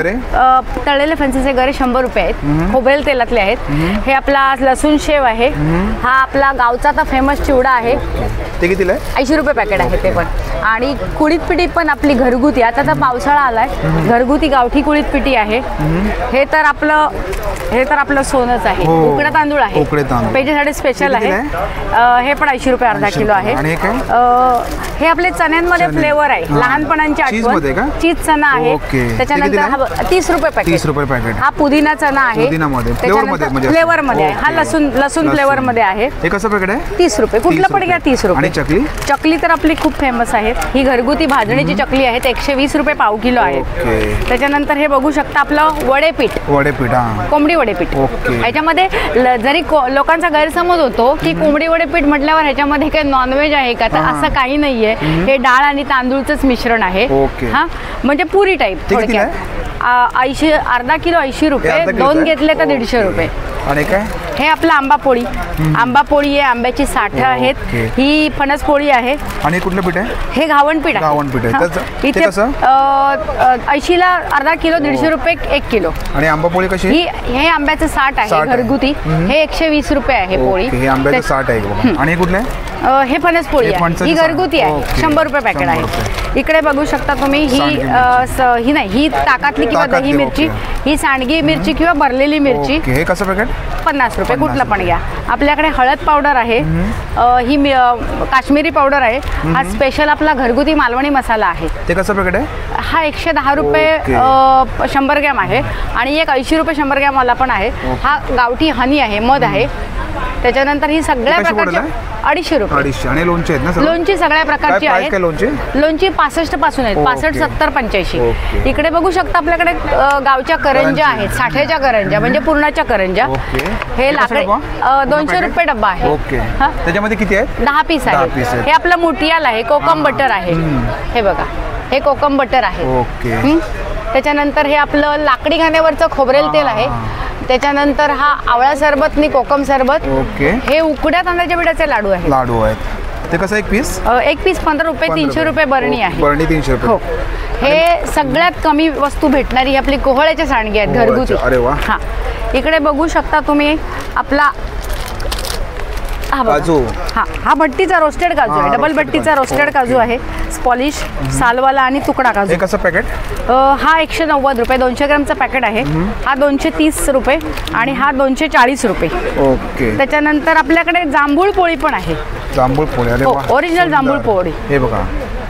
N: तळलेले फणसाचे गरे 100 रुपये आहेत. खोबरेल तेलातले आहेत. हे आपला लसूण शेव आहे. हा आपला गावचा तर फेमस चिवडा आहे.
A: ते कितीला आहे?
N: 80 रुपये पॅकेट आहे ते पण. आणि कुळीत पिठी पण आपली घरगुती. आता तर पावसाळा आलाय, घरगुती गावठी कुळीत पिठी आहे. हे तर आपलं सोनच आहे. उकडा तांदूळ आहे. पेजेसाठी स्पेशल आहे. हे पण 80 रुपये अर्धा किलो आहे. हे आपले चण्यांमध्ये फ्लेवर आहे. लहानपणांची आठवण. चीज चणा आहे. त्याच्यानंतर हा 30 रुपये पॅकेट.
A: 30 रुपये पॅकेट.
N: हा पुदिना चना आहे.
A: पुदिनामध्ये फ्लेवरमध्ये म्हणजे
N: फ्लेवरमध्ये हा लसूण फ्लेवरमध्ये आहे.
A: हे कसं पॅकेट आहे?
N: 30 रुपये. कुठलं पण घ्या 30 रुपये.
A: आणि चकली?
N: चकली तर आपली खूप फेमस आहे. ही घरगुती भाजणीची चकली आहे. 120 रुपये पाव किलो आहे. त्याच्यानंतर हे बघू शकता आपलं वडेपीठ.
A: हा
N: कोंबडी वडेपीठ. ह्याच्यामध्ये जरी लोकांचा गैरसमज होतो की कोंबडी वडेपीठ म्हटल्यावर ह्याच्यामध्ये काही नॉनव्हेज आहे का, तर असं काही नाहीये. हे डाळ आणि तांदूळचंच मिश्रण आहे. हा म्हणजे पुरी टाईप थोडक्यात. 80 अर्धा किलो 80 रुपये. 2 घेतले तर 150 रुपये.
A: आणि काय
N: हे आपलं आंबा पोळी. आंबा पोळी आहे. आंब्याची साठं आहेत. ही फणस पोळी आहे.
A: आणि कुठलं पीठ आहे?
N: हे घावणपीठ आहे.
A: घावणपीठ आहे.
N: इथे 80ला अर्धा किलो 150 रुपये 1 किलो.
A: आणि आंबा पोळी कशी?
N: हे आंब्याचं 60 आहे घरगुती. हे 120 रुपये आहे पोळी.
A: हे आंब्याचं 60 आहे. आणि कुठले?
N: हे फणस पोळी आहे. ही घरगुती आहे. 100 रुपये पॅकेट आहे. इकडे बघू शकता तुम्ही. ही नाही, ही ताकातली किंवा दही मिरची. ही सांडगी मिरची किंवा भरलेली मिरची.
A: हे कसं पॅकेट?
N: 50 रुपये. कुठलं पण घ्या. आपल्याकडे हळद पावडर आहे. ही काश्मीरी पावडर आहे. हा स्पेशल आपला घरगुती मालवणी मसाला आहे.
A: ते कसं पॅकेट आहे?
N: हा 110 रुपये 100 ग्रॅम आहे. आणि एक 80 रुपये 100 ग्रॅम वाला पण आहे. हा गावठी हनी आहे, मध आहे. त्याच्यानंतर ही सगळ्या प्रकारच्या 250 रुपये.
A: 250. आणि लोणचे आहेत ना?
N: लोणची सगळ्या प्रकारची आहेत. लोणची 65 पासून आहेत. 65, 70, 85. इकडे बघू शकता आपल्याकडे गावच्या करंजा आहेत. साठ्याच्या करंजा म्हणजे पूर्णाच्या करंजा. हे लाकडी 200 रुपये डब्बा आहे.
A: त्याच्यामध्ये किती आहेत?
N: 10 पीस आहे. हे आपलं मोटियाल आहे. कोकम बटर आहे. हे बघा, हे कोकम बटर आहे. त्याच्यानंतर हे आपलं लाकडी घाण्यावरचं खोबरेल तेल आहे. त्याच्यानंतर हा आवळा सरबत आणि कोकम सरबत. हे उकड्या तांदळाच्या पिठाचे लाडू आहेत.
A: ते कसं एक पीस?
N: एक पीस 15 रुपये. 300 रुपये बरणी आहे.
A: बरणी 300 रुपये.
N: हो. हे सगळ्यात कमी वस्तू भेटणारी आपली कोहळ्याच्या सांडगे आहेत घरगुती.
A: अरे वा.
N: हा इकडे बघू शकता तुम्ही आपला
A: काजू.
N: हा भट्टीचा रोस्टेड काजू आहे. डबल भट्टीचा रोस्टेड काजू आहे. स्पॉलिश, सालवाला आणि तुकडा काजू.
A: कसं पॅकेट?
N: हा 190 रुपये 200 ग्रॅमचा पॅकेट आहे. हा 230 रुपये आणि हा 240 रुपये. त्याच्यानंतर आपल्याकडे जांभूळ पोळी पण आहे.
A: जांभूळ पोळी. अरे वा.
N: ओरिजिनल जांभूळ पोळी.
A: हे बघा,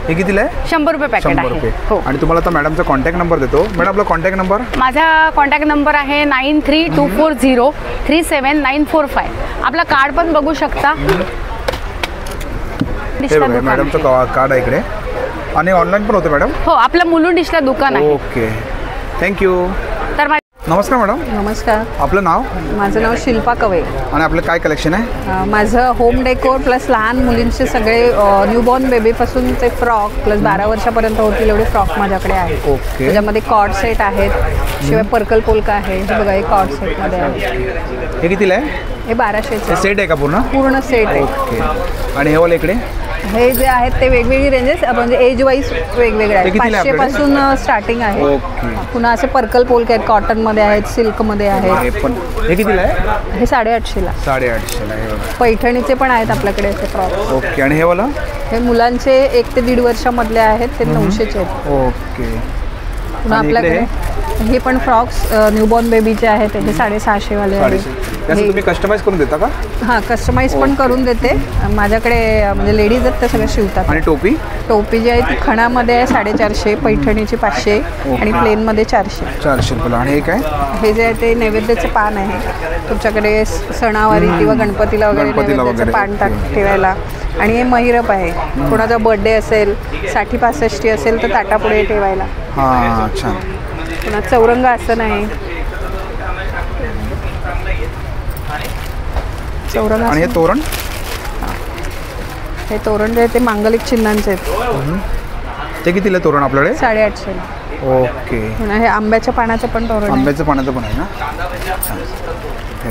A: हे कितीला आहे?
N: 100 रुपये पॅकेट आहे.
A: हो. आणि तुम्हाला आता मॅडमचा कॉन्टॅक्ट नंबर देतो. मॅडम आपला कॉन्टॅक्ट नंबर?
N: माझा कॉन्टॅक्ट नंबर आहे 9324037945. आपला कार्ड पण बघू शकता.
A: मॅडमचं कार्ड आहे इकडे. आणि ऑनलाईन पण होतं मॅडम?
N: हो, आपलं मुलुंड डिशला दुकान आहे.
A: Okay, thank you.
N: तर
A: नमस्कार मॅडम.
O: नमस्कार.
A: आपलं नाव?
O: माझं नाव शिल्पा कवे.
A: आणि आपलं काय कलेक्शन आहे?
O: माझं होम डेकोर प्लस लहान मुलींचे सगळे न्यूबॉर्न बेबीपासून ते फ्रॉक प्लस 12 वर्षापर्यंत होतील एवढे फ्रॉक माझ्याकडे आहेत.
A: ओके.
O: त्याच्यामध्ये कॉर्ड सेट आहेत. शिवाय पर्कल पोलका आहे. हे बघा, हे कॉर्ड सेटमध्ये आहे.
A: हे कितीला आहे?
O: हे 1200चे
A: सेट आहे का? पूर्ण
O: सेट आहे.
A: ओके. आणि हे वाले इकडे?
O: हे जे आहेत ते वेगवेगळी रेंजेस म्हणजे एज वाईज वेगवेगळे आहेत. 500 पासून स्टार्टिंग आहे. पुन्हा असे पर्कल पोलके आहेत. कॉटनमध्ये आहेत, सिल्कमध्ये आहेत.
A: हे कितीला आहे?
O: हे 850ला.
A: 850ला.
O: पैठणीचे पण आहेत आपल्याकडे असे फ्रॉक.
A: ओके. आणि हे वाला?
O: हे मुलांचे 1 ते 1.5 वर्षामधले आहेत. ते 900चे आहेत.
A: ओके.
O: पुन्हा आपल्याकडे हे पण फ्रॉक्स न्यूबॉर्न बेबीचे आहेत. ते 650 वाले आहेत.
A: तुम्ही कस्टमाइज करून देता का?
O: हां, कस्टमाइज पण करून देते. माझ्याकडे म्हणजे लेडीज आहेत, ते सगळं शिवतात.
A: आणि टोपी
O: जी आहे ती खणामध्ये आहे 450, पैठणीची 500 आणि प्लेनमध्ये 400.
A: 400 रुपये. आणि हे काय?
O: हे जे आहे ते नैवेद्याचं पान आहे. तुमच्याकडे सणावारी किंवा गणपतीला वगैरे नैवेद्याचं पान ठेवायला. आणि हे महिरप आहे. कोणाचा बर्थडे असेल, 60-65 असेल तर ताटापुढे ठेवायला.
A: हां, छान.
O: पुन्हा चौरंग आसन आहे.
A: आणि हे तोरण?
O: हे तोरण जे आहे ते मांगलिक चिन्हांचे आहेत.
A: ते कितीला तोरण आपल्याकडे?
O: 850ला.
A: ओके.
O: पुन्हा हे आंब्याच्या पानाचं पण तोरण.
A: आंब्याचं पानाचं पण आहे ना? हे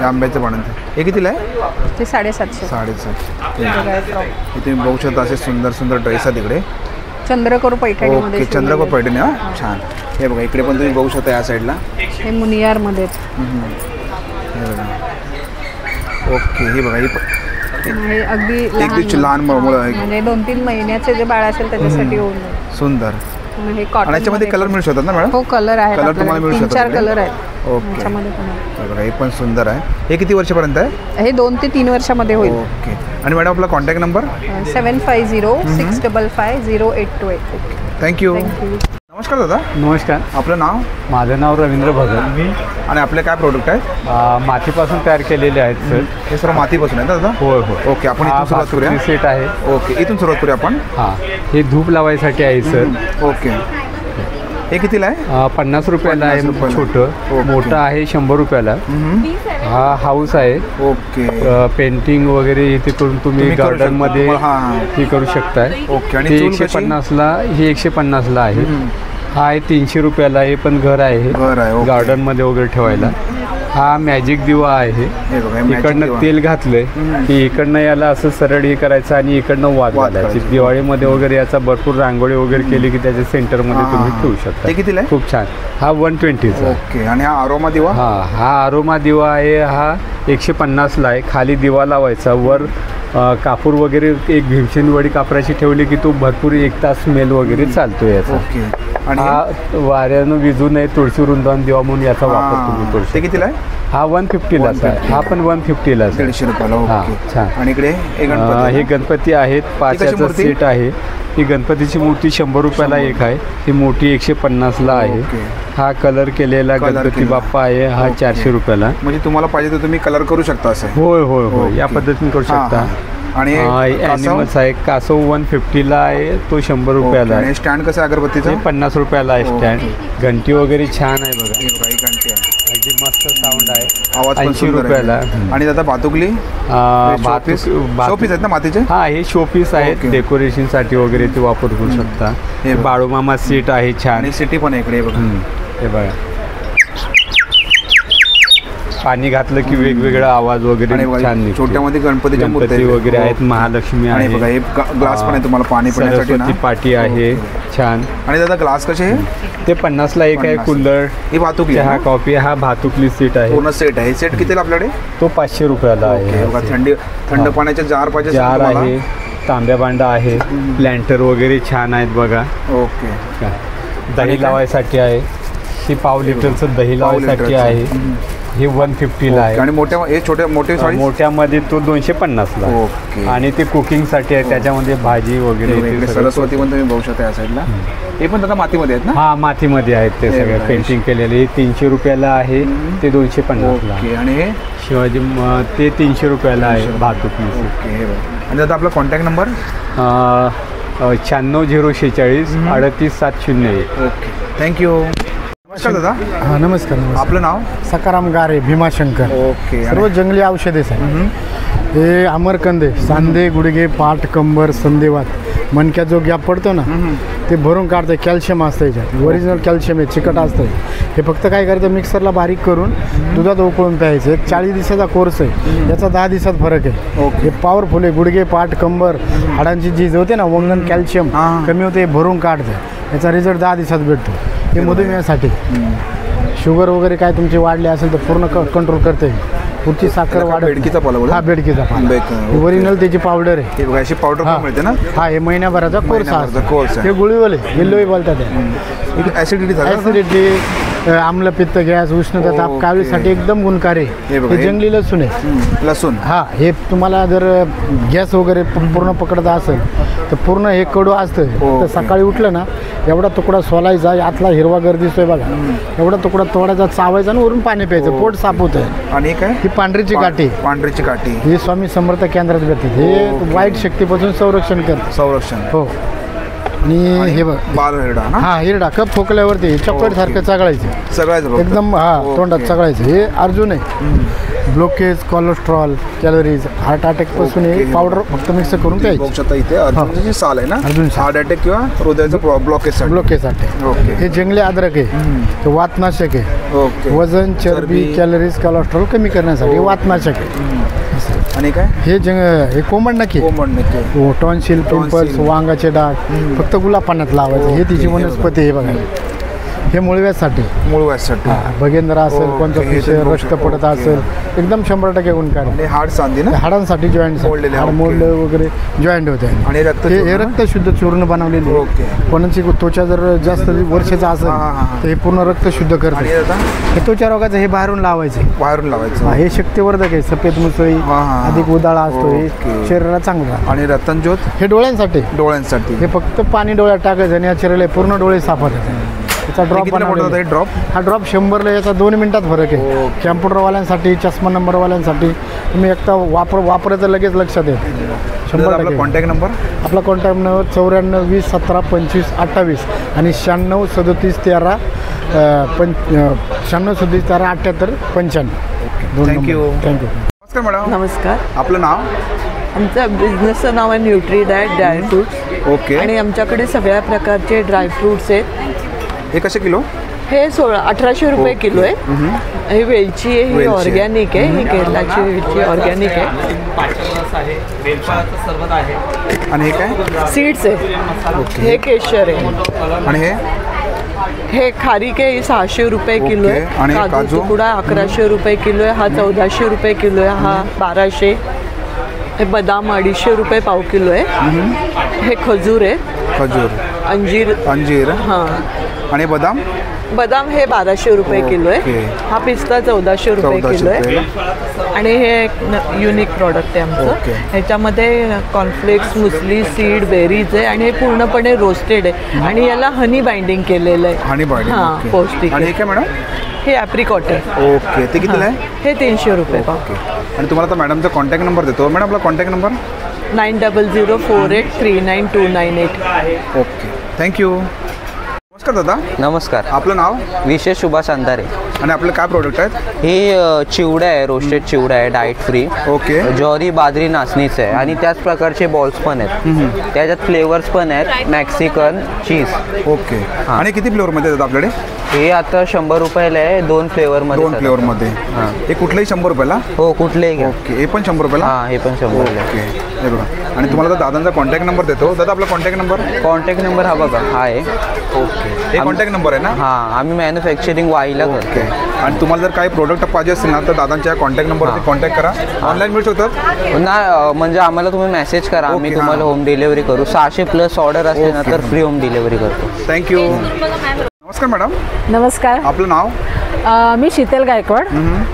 A: आंब्याचं पानाचं. हे कितीला आहे?
O: ते 750.
A: 750. इथे बघू शकता असे सुंदर सुंदर ड्रेस आहेत इकडे.
O: चंद्रकोर पैठणीमध्ये.
A: ओके, चंद्रकोर पैठणी. हां, छान. हे बघा, इकडे पण तुम्ही बघू शकता या साईडला.
O: हे मुनियारमध्ये.
A: ओके. हे बघा,
O: हे अगदी
A: लहान
O: म्हणजे 2-3 महिन्याचे जे बाळ असेल त्याच्यासाठी होऊन
A: सुंदर.
O: हे कॉटन.
A: याच्यामध्ये कलर मिळू शकतात ना मॅडम?
O: हो, कलर आहे.
A: कलर तुम्हाला मिळू शकतात.
O: 3-4 कलर आहेत.
A: ओके. बघा, हे पण सुंदर आहे. हे किती वर्षापर्यंत आहे?
O: हे 2 ते 3 वर्षामध्ये होईल.
A: ओके. आणि मॅडम आपला कॉन्टॅक्ट नंबर?
O: 750-655-0828.
A: थँक्यू. नमस्कार दादा.
P: नमस्कार.
A: आपलं नाव?
P: माझं नाव रवींद्र भगत.
A: आणि आपले काय प्रोडक्ट आहेत?
P: मातीपासून तयार केलेले आहेत सर.
A: हे सर्व मातीपासून आहे दादा?
P: होय होय.
A: ओके, आपण इथून सुरुवात करूया.
P: सेट आहे.
A: ओके, इथून सुरुवात करूया आपण.
P: हां, हे धूप लावायसाठी आहे सर.
A: ओके, हे कितीला आहे?
P: 50 रुपयाला आहे छोटं. मोठं आहे 100 रुपयाला. हा हाऊस आहे.
A: ओके.
P: पेंटिंग वगैरे इथे करून तुम्ही गार्डनमध्ये हे करू शकताय.
A: ओके. आणि
P: ते 150ला, हे 150ला आहे. हा आहे 300 रुपयाला. हे पण घर आहे गार्डनमध्ये वगैरे ठेवायला. हा मॅजिक दिवा आहे. इकडनं तेल घातलंय की इकडनं याला असं सरळ हे करायचं आणि इकडनं वाद घालायची. दिवाळीमध्ये वगैरे याचा भरपूर रांगोळी वगैरे केली की त्याच्या सेंटरमध्ये तुम्ही ठेवू शकता.
A: कितीला?
P: खूप छान. हा 120चा.
A: ओके. आणि हा आरोमा दिवा?
P: हा आरोमा दिवा आहे. हा 150ला आहे. खाली दिवा लावायचा, वर कापूर वगैरे एक भीमसेनवडी कापराची ठेवली की तो भरपूर 1 तास स्मेल वगैरे चालतो याचा.
A: आणि
P: हा वाऱ्यानं विजू नये तुळशी वृंदावन दिवा म्हणून याचा वापर तुम्ही करू शकता.
A: ते कितीला आहे?
P: हा 150लाच आहे. हा पण 150लाच आहे.
A: 150 रुपयाला.
P: हां, छान.
A: आणि इकडे
P: हे गणपती आहेत. 5चा सेट आहे. ही गणपतीची मूर्ती 100 रुपयाला एक आहे. ही मोठी 150ला आहे. हा कलर केलेला गणपती बाप्पा आहे. हा 400 रुपयाला.
A: म्हणजे तुम्हाला पाहिजे तर तुम्ही कलर करू शकता असं?
P: होय होय होय, या पद्धतीने करू शकता.
A: आणि
P: ॲनिमल्स आहे. कासव 150ला आहे. तो 100 रुपयाला आहे.
A: स्टँड कसं आहे अगरबत्तीचं?
P: हे 50 रुपयाला आहे स्टँड. घंटी वगैरे छान आहे बघा.
A: ही घंटी आहे.
P: अगदी मस्त साऊंड आहे.
A: आवाज
P: 80 रुपयाला.
A: आणि दादा भातुकली? शोपीस आहेत ना मातीचे?
P: हा, हे शोपीस आहेत. डेकोरेशनसाठी वगैरे ते वापर करू शकता. हे बाळूमामा सीट आहे छान.
A: आणि सिटी पण आहे इकडे बघा.
P: हे बघा, पाणी घातलं की वेगवेगळा आवाज वगैरे छान निघतो.
A: छोट्यामध्ये गणपतीच्या
P: गणपती वगैरे आहेत. महालक्ष्मी आहे.
A: बघा, हे ग्लास पण आहे तुम्हाला पाणी पिण्यासाठी.
P: सरस्वती पाटी आहे छान.
A: आणि दादा ग्लास कसे आहे?
P: ते 50ला एक आहे. कूलर,
A: ही भातुकली,
P: हा कॉफी, हा भातुकली सीट आहे.
A: पूर्ण सेट आहे. सेट कितीला आपल्याकडे?
P: तो 500 रुपयाला आहे.
A: थंड पाण्याचे जार पाहिजे?
P: जार आहे. तांब्या भांडा आहे. प्लॅन्टर वगैरे छान आहेत बघा.
A: ओके.
P: दही लावायसाठी आहे. ही पाव लिटरचं दही लावायसाठी आहे. हे 150ला आहे.
A: आणि
P: मोठ्यामध्ये तो 250ला.
A: ओके.
P: आणि ते कुकिंगसाठी आहे. त्याच्यामध्ये भाजी वगैरे.
A: सरस्वती पण तुम्ही बघू शकता या साईडला. हे पण दादा मातीमध्ये आहेत ना?
P: हा, मातीमध्ये आहेत ते सगळे पेंटिंग केलेले. हे 300 रुपयाला आहे. ते 250ला.
A: आणि हे
P: शिवाजी ते 300 रुपयाला आहे भातुकली.
A: ओके. आणि दादा आपला कॉन्टॅक्ट नंबर?
P: 96 046 38 701.
A: Okay, thank you. नमस्कार दादा.
I: हां, नमस्कार.
A: आपलं नाव?
I: सकाराम गारे, भीमाशंकर.
A: ओके.
I: सर्व जंगली औषधेच आहे. हे अमरकंदे, सांधे, गुडघे, पाठ, कंबर, संधिवात, मणक्यात जो गॅप पडतो ना ते भरून काढतं. कॅल्शियम असतं याच्यात. ओरिजिनल कॅल्शियम आहे. चिकट असतं. हे फक्त काय करतं, मिक्सरला बारीक करून दुधात उकळून प्यायचं. एक 40 दिवसाचा कोर्स आहे. याचा 10 दिवसात फरक आहे. हे पॉवरफुल आहे. गुडघे, पाठ, कंबर, हाडांची झीज होते ना, वंगण, कॅल्शियम कमी होते, हे भरून काढतं. याचा रिझल्ट 10 दिवसात भेटतो. हे मधुमेहासाठी. शुगर वगैरे काय तुमची वाढली असेल तर पूर्ण कंट्रोल करते. पुढची साखर वाढत.
A: बेडकीचा पाला?
I: हा, बेडकीचा पाला. ओरिजिनल त्याची पावडर आहे.
A: अशी पावडर पण मिळते ना?
I: हा, हे महिन्याभराचा कोर्स आहे. हे गुळीवाले येल्लोही बोलतात. ॲसिडिटी, आम्लपित्त, गॅस, उष्णता, ताप, कावीळसाठी एकदम गुणकारी. हे जंगली लसूण आहे.
A: लसूण?
I: हा, हे तुम्हाला जर गॅस वगैरे पूर्ण पकडत असेल तर पूर्ण हे कडू असतं. तर सकाळी उठलं ना, एवढा तुकडा सोलायचा. आतला हिरवा गर दिसतोय बघा. एवढा तुकडा तोडायचा, चावायचा आणि वरून पाणी प्यायचं. पोट साफ होतं.
A: आणि काय?
I: ही पांढरीची काठी.
A: पांढरीची काठी
I: ही स्वामी समर्थ केंद्रात भेटते. हे वाईट शक्तीपासून संरक्षण करते.
A: संरक्षण.
I: हो. आणि हे बघ,
A: बाल हिरडा ना?
I: हा, हिरडा कप फोकल्यावरती चॉकलेट सारखं चगळायचं.
A: सगळ्याच
I: एकदम. हा, तोंडात चगळायचं. हे अर्जुन आहे. Blockage, cholesterol, calories, heart attack पासून हे पावडर फक्त मिक्स करून प्यायचं.
A: बघू शकता इथे अर्जुनची साल आहे ना?
I: अर्जुन
A: हार्ट अटॅक किंवा हृदयाचं ब्लॉकेजसाठी.
I: ओके. हे जंगली अद्रक आहे. ते वातनाशक आहे.
A: ओके.
I: वजन, चरबी, कॅलरीज, कोलेस्ट्रॉल कमी करण्यासाठी वातनाशक आहे.
A: आणि काय?
I: हे कोमट नक्की. हो, टॉन्सिल, पिंपल्स, वांगाचे डाग फक्त गुलाब पाण्यात लावायचं. हे तिची वनस्पती आहे बघा. हे मुळव्यासाठी. भगेंद्र असेल, कोणतं फिश रक्त पडत असेल, एकदम 100% गुणकारी.
A: हाड सांधी ना,
I: हाडांसाठी जॉईंट मोडले वगैरे जॉईंट होते.
A: आणि रक्त
I: हे रक्त शुद्ध चूर्ण बनवलेली. कोणाची त्वचा जर जास्त वर्षाचा असेल तर हे पूर्ण रक्त शुद्ध करते. हे त्वचा रोगाचं हे बाहेरून लावायचं. हे शक्तिवर्धक आहे. सफेद मुसळी, अधिक उदाळा असतो, हे शरीराला चांगला.
A: आणि रतनज्योत
I: हे डोळ्यांसाठी. हे फक्त पाणी डोळ्यात टाकायचं आणि शरीराला पूर्ण डोळे साफ होतात. याचा ड्रॉप हा ड्रॉप 100ला, याचा 2 मिनिटात फरक आहे. कॅम्प्युटरवाल्यांसाठी, चष्मा नंबरवाल्यांसाठी तुम्ही एकदा वापरायचं लगेच लक्षात येईल. 100%.
A: कॉन्टॅक्ट नंबर
I: आपला कॉन्टॅक्ट नंबर 94 20 17 25 28 आणि 96 37 13 96 37 13 78 95.
A: थँक्यू.
I: नमस्कार
A: मॅडम.
Q: नमस्कार.
A: आपलं नाव?
Q: आमचं बिझनेसचं नाव आहे न्यूट्री डाएट ड्रायफ्रूट्स.
A: ओके.
Q: आणि आमच्याकडे सगळ्या प्रकारचे ड्रायफ्रूट्स आहेत.
A: हे कसे किलो?
Q: हे 1800 रुपये किलो आहे. ही वेलची आहे, ही ऑर्गॅनिक आहे, ही केरलाची वेलची ऑर्गॅनिक आहे.
A: आणि हे काय?
Q: सीड्स आहे. हे केशर आहे.
A: आणि
Q: हे खारीक आहे, 600 रुपये किलो आहे.
A: आणि
Q: काजू तुकडा 1100 रुपये किलो आहे. हा 1400 रुपये किलो आहे. हा 1200. हे बदाम 250 रुपये पाव किलो आहे. हे खजूर आहे. अंजीर. हां.
A: आणि बदाम
Q: हे 1200 रुपये किलो आहे. हा पिस्ता 1400 रुपये किलो आहे. आणि हे एक युनिक प्रॉडक्ट आहे आमचं. ह्याच्यामध्ये कॉर्नफ्लेक्स, मुसली, सीड, बेरीज आहे. आणि हे पूर्णपणे रोस्टेड आहे. आणि याला हनी बाइंडिंग केलेलं आहे. हां, पौष्टिक.
A: आणि हे काय मॅडम?
Q: हे ॲप्रिकॉट आहे.
A: ओके. ते कितीला आहे?
Q: हे 300 रुपये.
A: आणि तुम्हाला आता मॅडमचा कॉन्टॅक्ट नंबर देतो. मॅडम आपला कॉन्टॅक्ट नंबर?
Q: 9004839298.
A: ओके. थँक्यू. नमस्कार दादा.
R: नमस्कार.
A: आपलं नाव?
R: विशेष सुभाष अंधारे.
A: आणि आपलं काय प्रोडक्ट आहेत?
R: हे चिवडा आहे, रोस्टेड चिवडा आहे, डाएट फ्री.
A: ओके.
R: ज्वारी बाजरी नाचणीचं आहे. आणि त्याच प्रकारचे बॉल्स पण आहेत. त्याच्यात फ्लेवर्स पण आहेत, मॅक्सिकन, चीज.
A: ओके. आणि किती फ्लेवरमध्ये येतात आपल्याकडे?
R: हे आता 100 रुपयाला आहे. 2 फ्लेवरमध्ये.
A: 2 फ्लेवरमध्ये. हां. हे कुठलंही 100 रुपयाला?
R: हो, कुठलेही घ्या.
A: ओके. हे पण 100 रुपयाला?
R: हां, हे पण 100 रुपयाला.
A: ओके. हे बघा. आणि तुम्हाला तर दादांचा कॉन्टॅक्ट नंबर देतो. दादा आपला कॉन्टॅक्ट नंबर?
R: कॉन्टॅक्ट नंबर हा बघा, हा आहे.
A: ओके. हे कॉन्टॅक्ट नंबर आहे ना?
R: हां, आम्ही मॅन्युफॅक्चरिंग वाईला करतो.
A: आणि तुम्हाला जर काही प्रोडक्ट पाहिजे असेल ना तर दादांच्या कॉन्टॅक्ट नंबरवरती कॉन्टॅक्ट करा. ऑनलाईन मिळू शकतात
R: ना, म्हणजे आम्हाला तुम्ही मेसेज करा, आम्ही तुम्हाला होम डिलिव्हरी करू. 600+ ऑर्डर असते ना तर फ्री होम डिलिव्हरी करतो.
A: थँक्यू. नमस्कार मॅडम.
S: नमस्कार.
A: आपलं नाव?
S: मी शीतल गायकवाड.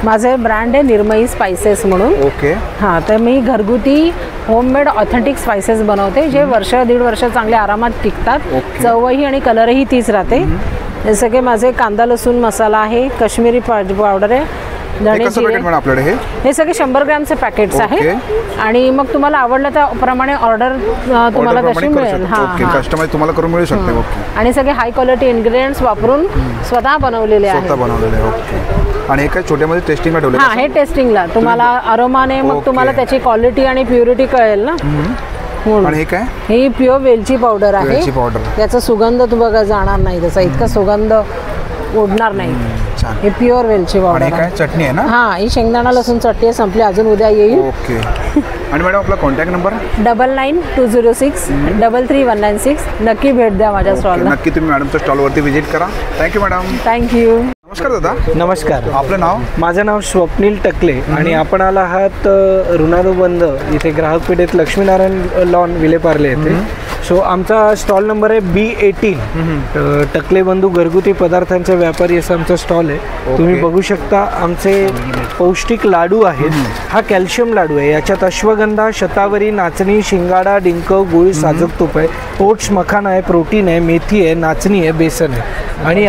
S: माझे ब्रँड आहे निर्मयी स्पायसेस म्हणून.
A: ओके.
S: हां, तर मी घरगुती होममेड ऑथेंटिक स्पायसेस बनवते, जे वर्ष 1.5 वर्ष चांगले आरामात टिकतात. चवही आणि कलरही तीच राहते. जसं की माझे कांदा लसूण मसाला आहे, काश्मीरी पावडर आहे, धणे जिरे. हे सगळे 100 ग्रॅमचे पॅकेट्स आहेत. आणि मग तुम्हाला आवडलं त्याप्रमाणे ऑर्डर तुम्हाला तशी मिळेल.
A: हां, कस्टमाइज तुम्हाला करून मिळू शकते. ओके.
S: आणि सगळे हाय क्वालिटी इन्ग्रेडियंट्स वापरून स्वतः बनवलेले आहेत.
A: ओके. आणि हे काय छोट्यामध्ये टेस्टिंगला ठेवले?
S: हां, हे टेस्टिंगला तुम्हाला अरोमाने मग तुम्हाला त्याची क्वालिटी आणि प्युरिटी कळेल ना.
A: आणि हे काय?
S: ही प्युअर वेलची पावडर आहे. त्याचा सुगंध तू बघा जाणार नाही, त्याचा इतका सुगंध उडणार नाही. हे प्युअर वेलची पावडर.
A: काय चटणी आहे ना?
S: हां, ही शेंगदाणा लसूण चटणी आहे, संपली, अजून उद्या येईल.
A: ओके. आणि मॅडम आपला कॉन्टॅक्ट नंबर?
S: 9920633196. नक्की भेट द्या माझ्या स्टॉलला.
A: नक्की तुम्ही मॅडमच्या स्टॉलवरती व्हिजिट करा. Thank you madam.
S: थँक्यू.
A: नमस्कार दादा.
T: नमस्कार.
A: आपलं नाव?
T: माझं नाव स्वप्नील टकले. आणि आपण आला आहात ऋणादू बंद इथे ग्राहक पेठेत लक्ष्मीनारायण लॉन विलेपार्ले येथे. सो आमचा स्टॉल नंबर आहे B18. टकले बंधू घरगुती पदार्थांचा व्यापारी असा आमचा स्टॉल आहे. तुम्ही बघू शकता आमचे पौष्टिक लाडू आहेत. हा कॅल्शियम लाडू आहे. याच्यात अश्वगंधा, शतावरी, नाचणी, शिंगाडा, डिंक, गुळ, साजूक तूप आहे, ओट्स, मखाना आहे, प्रोटीन आहे, मेथी आहे, नाचणी आहे, बेसन आहे. आणि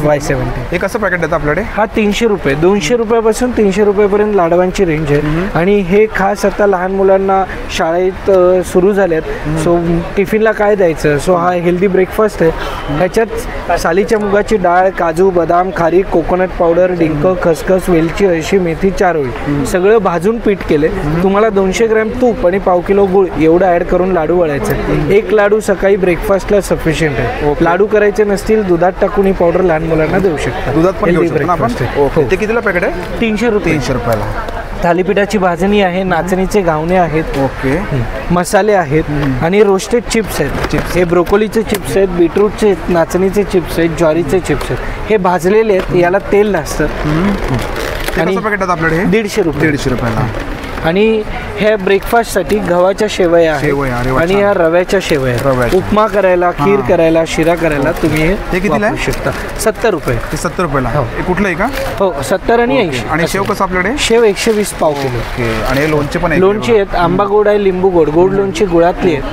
T: Y70.
A: हे कसं पॅकेट देतं आपल्याकडे?
T: हा 300 रुपये. 200 रुपयापासून 300 रुपयापर्यंत लाडवांची रेंज आहे. आणि हे खास आता लहान मुलांना शाळेत सुरू झाल्यात. सो टिफिनला काय द्यायचं, सो हा हेल्दी ब्रेकफास्ट आहे. ह्याच्यात सालीच्या मुगाची डाळ, काजू, बदाम, खारीक, कोकोनट पावडर, डिंक, खसखस, वेलची, अळशी, मेथी, चारोळी सगळं भाजून पीठ केले. तुम्हाला 200 ग्रॅम तूप आणि पाव किलो गुळ एवढं ॲड करून लाडू वळायचे. एक लाडू सकाळी ब्रेकफास्टला सफिशियंट आहे. लाडू करायचे नसतील दुधात टाकून ही पावडर लहान मुलांना देऊ शकता.
A: दुधात पण घेऊ शकतो आपण. ते कितीला पॅकेट आहे?
T: 300 रुपये.
A: 300 रुपयाला.
T: थालीपीठाची भाजणी आहे, नाचणीचे घावणे आहेत,
K: ओके,
T: मसाले आहेत आणि रोस्टेड चिप्स आहेत. हे ब्रोकोलीचे चिप्स आहेत, बीटरूटचे आहेत, नाचणीचे चिप्स आहेत, ज्वारीचे चिप्स आहेत. हे भाजलेले आहेत, याला तेल नसतं.
K: आणि पॅकेट आपल्याकडे
T: 150 रुपये.
K: 150 रुपयाला.
T: आणि ह्या ब्रेकफास्टसाठी गव्हाच्या शेवया आहेत आणि या रव्याच्या शेवया आहेत. उपमा करायला, खीर करायला, शिरा करायला तुम्ही हे कितीला शकता. 70 रुपये.
K: 70 रुपयाला. हे कुठलं आहे का?
T: हो, 70 आणि 80.
K: आणि शेव कसं आपल्याकडे?
T: शेव 120 पाव किलो.
K: आणि हे लोणचे पण आहेत.
T: लोणचे आहेत, आंबा गोड आहे, लिंबू गोड, गोड लोणची गुळातली आहेत.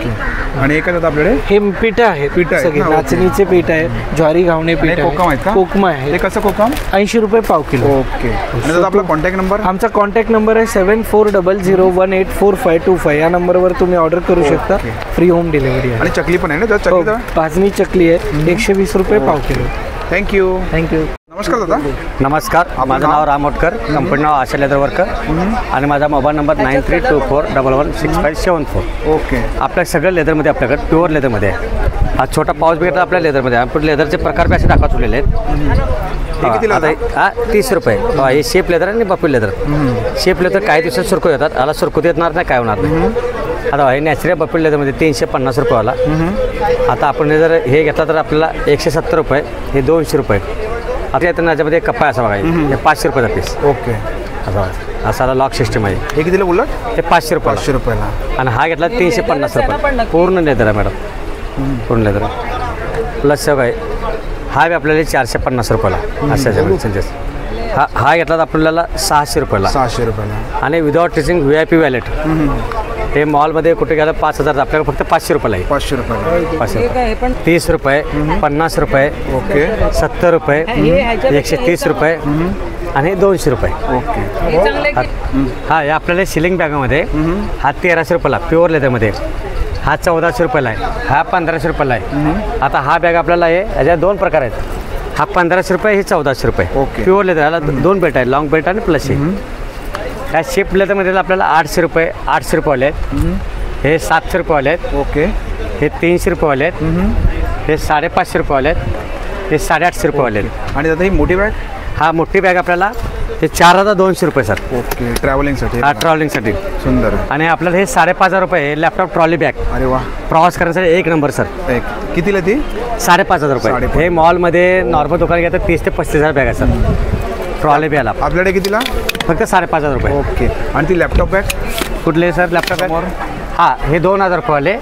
K: आणि एकच आहेत आपल्याकडे
T: हे पिठं आहेत, सगळे नाचणीचे पीठ आहे, ज्वारी घावणे पीठ आहे,
K: कोकम आहेत का?
T: कोकमा आहे.
K: हे कसं कोकम?
T: 80 रुपये पाव किलो.
K: ओके. आणि आपला कॉन्टॅक्ट नंबर?
T: आमचा कॉन्टॅक्ट नंबर आहे 7400184525. या नंबरवर तुम्ही ऑर्डर करू शकता. फ्री होम डिलिव्हरी आहे.
K: आणि चकली पण आहे ना? चकली
T: भाजणी चकली आहे, 120 रुपये पाव किलो.
K: थँक्यू. नमस्कार दादा.
U: नमस्कार, माझं नाव राम ओटकर, कंपनी नाव आशा लेदर वर्कर आणि माझा मोबाईल नंबर 9324116574.
K: ओके.
U: आपल्या सगळं लेदरमध्ये आपल्याकडे प्युअर लेदरमध्ये आहे. हा छोटा पाऊस बघितला आपल्या लेदरमध्ये आहे. पण लेदरचे प्रकार बी असे दाखवलेले आहेत. आता 30 रुपये. हे शेप लेदर आणि बफेट लेदर. शेप लेदर काही दिवसात सुरकू येतात, याला सुरकू येणार नाही, काय होणार नाही. आता हे नॅचरल बफेट लेदरमध्ये 350 रुपयेवाला. आता आपण जर हे घेतला तर आपल्याला 170 रुपये, हे 200 रुपये. आता येतं याच्यामध्ये कप्पा असा बघा, हे 500 रुपयाचा पीस.
K: ओके.
U: असा लॉक सिस्टम आहे.
K: हे कितीला बोलला?
U: हे 500 रुपये.
K: 500 रुपयाला.
U: आणि हा घेतला 350 रुपये. पूर्ण लेदर आहे मॅडम, पूर्ण लेदर. प्लस काय हा बी आपल्याला 450 रुपयाला. अशा चेंजेस. हा घेतला तर आपल्याला 600 रुपयाला.
K: 600 रुपयाला.
U: आणि विदाउट टिचिंग VIP वॅलेट. हे मॉलमध्ये कुठे गेलं 5000, आपल्याकडे फक्त 500 रुपयाला आहे.
K: 500 रुपयाला.
U: 500. 30 रुपये, 50 रुपये,
K: ओके,
U: 70 रुपये, 130 रुपये आणि 200 रुपये.
K: ओके.
U: हा हे आपल्याला सिलिंग बॅगामध्ये हा 1300 रुपयाला प्युअर लेदरमध्ये. हा 1400 रुपयाला आहे, हा 1500 रुपयाला आहे. आता हा बॅग आपल्याला आहे, याच्यात 2 प्रकार आहेत. हा 1500 रुपये, हे 1400 रुपये.
K: ओके.
U: Pure leather. याला 2 बेल्ट आहे, लॉंग बेल्ट आणि प्लस आहे. ह्या शेप लेदरमध्ये आपल्याला 800 रुपये, 800 रुपयेवाले आहेत. हे 700 रुपयेवाले आहेत.
K: ओके.
U: हे 300 रुपयेवाले आहेत. हे 550 रुपयेवाले आहेत. हे 850 रुपयेवाले आहेत.
K: आणि आता ही मोठी बॅग?
U: हा मोठी बॅग आपल्याला ते 4200 रुपये सर.
K: ओके. ट्रॅव्हलिंगसाठी?
U: हा ट्रॅव्हलिंगसाठी.
K: सुंदर.
U: आणि आपल्याला हे 5500 रुपये लॅपटॉप ट्रॉली बॅग.
K: अरे वा.
U: प्रवास करण्यासाठी 1 नंबर सर.
K: कितीला ती?
U: 5500 रुपये. हे मॉलमध्ये नॉर्मल दुकान घेतात 30 ते 35,000 बॅग आहे सर ट्रॉली बॅगला.
K: आपल्याकडे कितीला?
U: फक्त 5500 रुपये.
K: ओके. आणि ती लॅपटॉप बॅग
U: कुठले सर? लॅपटॉप बॅग हा हे 2000 रुपयेवाले,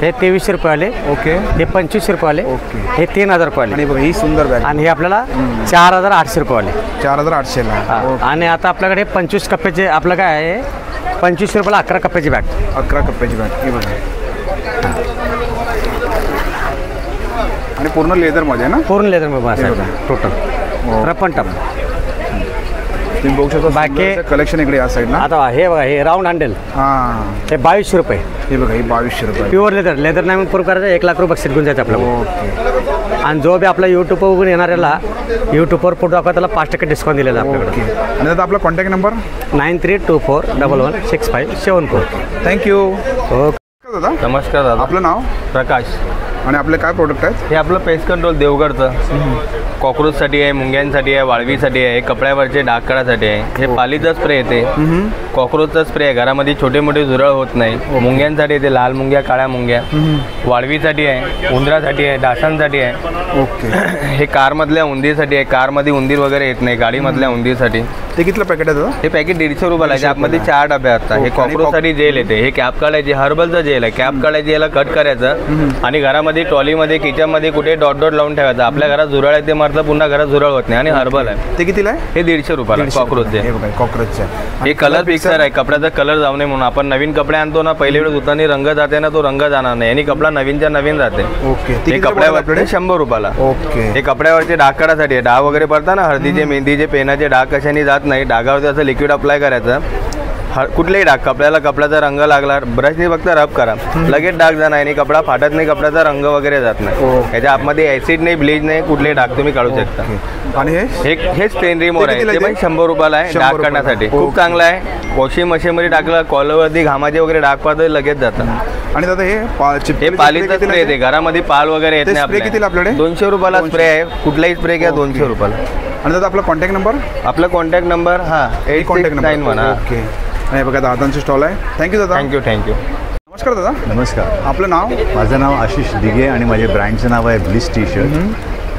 U: हे 2300 रुपयेवाले.
K: ओके.
U: हे 2500 रुपयेवाले.
K: ओके.
U: हे 3000 रुपयेवाले.
K: आणि बघा ही सुंदर बॅग.
U: आणि हे आपल्याला 4800 रुपयेवाले.
K: 4800ला.
U: आणि आता आपल्याकडे 25 कप्प्याचे आपलं काय आहे, 2500 रुपयाला 11 कप्प्याची बॅग.
K: 11 कप्प्याची बॅग. हे बघा. आणि पूर्ण लेदरमध्ये ना?
U: पूर्ण लेदरमध्ये टोटल रपन टप.
K: तुम्ही बघू शकता बाकी कलेक्शन इकडे या साईडला.
U: आता हे बघा, हे राऊंड हँडल. हे 2200 रुपये.
K: हे बघा, हे 2200 रुपये.
U: Pure leather. लेदर नाही प्रूव्ह करायचं, 1 लाख रुपये बक्षीस घेऊन जायचं आपल्याला.
K: ओके.
U: आणि जो बी आपला यूट्यूबवर बघून येणाऱ्याला यूट्यूबवर फोटो दाखवा, त्याला 5% डिस्काउंट दिलेला आहे आपल्याकडे.
K: आणि आता आपला कॉन्टॅक्ट नंबर
U: 9324116574.
K: थँक्यू.
U: ओके
K: दादा.
V: नमस्कार दादा.
K: आपलं नाव?
V: प्रकाश.
K: आणि आपले काय प्रोडक्ट आहेत?
V: हे आपलं पेस्ट कंट्रोल देवगडचं. कॉक्रोचसाठी आहे, मुंग्यांसाठी आहे, वाळवीसाठी आहे, कपड्यावरचे डाग काढासाठी आहे. हे पालीचा स्प्रे येते, कॉक्रोचचा स्प्रे आहे, घरामध्ये छोटे मोठे झुरळ होत नाही. मुंग्यांसाठी येते, लाल मुंग्या, काळ्या मुंग्या. वाळवीसाठी आहे, उंदरासाठी आहे, डासांसाठी आहे.
K: ओके.
V: हे कारमधल्या उंदीरसाठी आहे, कारमध्ये उंदीर वगैरे येत नाही, गाडीमधल्या उंदीरसाठी.
K: ते कितलं पॅकेट आहे दादा?
V: हे पॅकेट 150 रुपयाला आहे. आतमध्ये 4 डबे असतात. हे कॉक्रोचसाठी जेल येते, हे कॅप काढायची, हर्बलचं जेल आहे. कॅप काढायची, याला कट करायचं आणि घरामध्ये ट्रॉलीमध्ये किचनमध्ये कुठे डॉट डॉट लावून ठेवायचं. आपल्या घरात झुरळ आहे ते मारतं, पुन्हा घरात झुरळ होत नाही. आणि हर्बल आहे.
K: ते कितीला आहे?
V: हे 150 रुपयाला कॉक्रोचचे.
K: कॉक्रोचचे.
V: हे कलर फिक्सर आहे, कपड्याचा कलर जाऊ नये म्हणून. आपण नवीन कपडे आणतो ना, पहिल्या वेळेस धुताना रंग जाते ना, तो रंग जाणार नाही आणि कपडा नवीनच्या नवीन राहते.
K: ओके.
V: हे कपड्यावर 100 रुपयाला.
K: ओके.
V: हे कपड्यावरचे डाग काढासाठी, डाग वगैरे पडतात ना, हळदीचे, मेहंदीचे, पेनाचे डाग कशाने जात नाही. डागावरती असं लिक्विड अप्लाय करायचं. कुठलेही डाग, कपड्याचा रंग लागला, ब्रशने फक्त रब करा, लगेच डाग जाणार आणि कपडा फाटत नाही, कपड्याचा रंग वगैरे जात नाही. याच्या आतमध्ये ऍसिड नाही, ब्लीच नाही, कुठले डाग तुम्ही काढू शकता.
K: आणि हे
V: स्टेन रिमोर आहे, ते पण 100 रुपयाला आहे. डाग काढण्यासाठी खूप चांगलं आहे. वॉशिंग मशीनमध्ये टाकलं, कॉलरवरती घामाचे वगैरे डाग पडतात, लगेच जातात.
K: आणि दादा हे
V: पालीचा स्प्रे येते, घरामध्ये पाल वगैरे येत नाही. आपल्याला 200 रुपयाला स्प्रे आहे. कुठलाही स्प्रे घ्या 200 रुपयाला.
A: आणि दादा आपला कॉन्टॅक्ट नंबर?
V: आपला कॉन्टॅक्ट नंबर हां 8691.
A: ओके. आणि बघा दादांचं स्टॉल आहे. थँक्यू दादा.
V: थँक्यू.
A: नमस्कार दादा.
C: नमस्कार.
A: आपलं नाव?
C: माझं नाव आशिष दिघे आणि माझ्या ब्रँडचं नाव आहे ब्लिस टी शर्ट.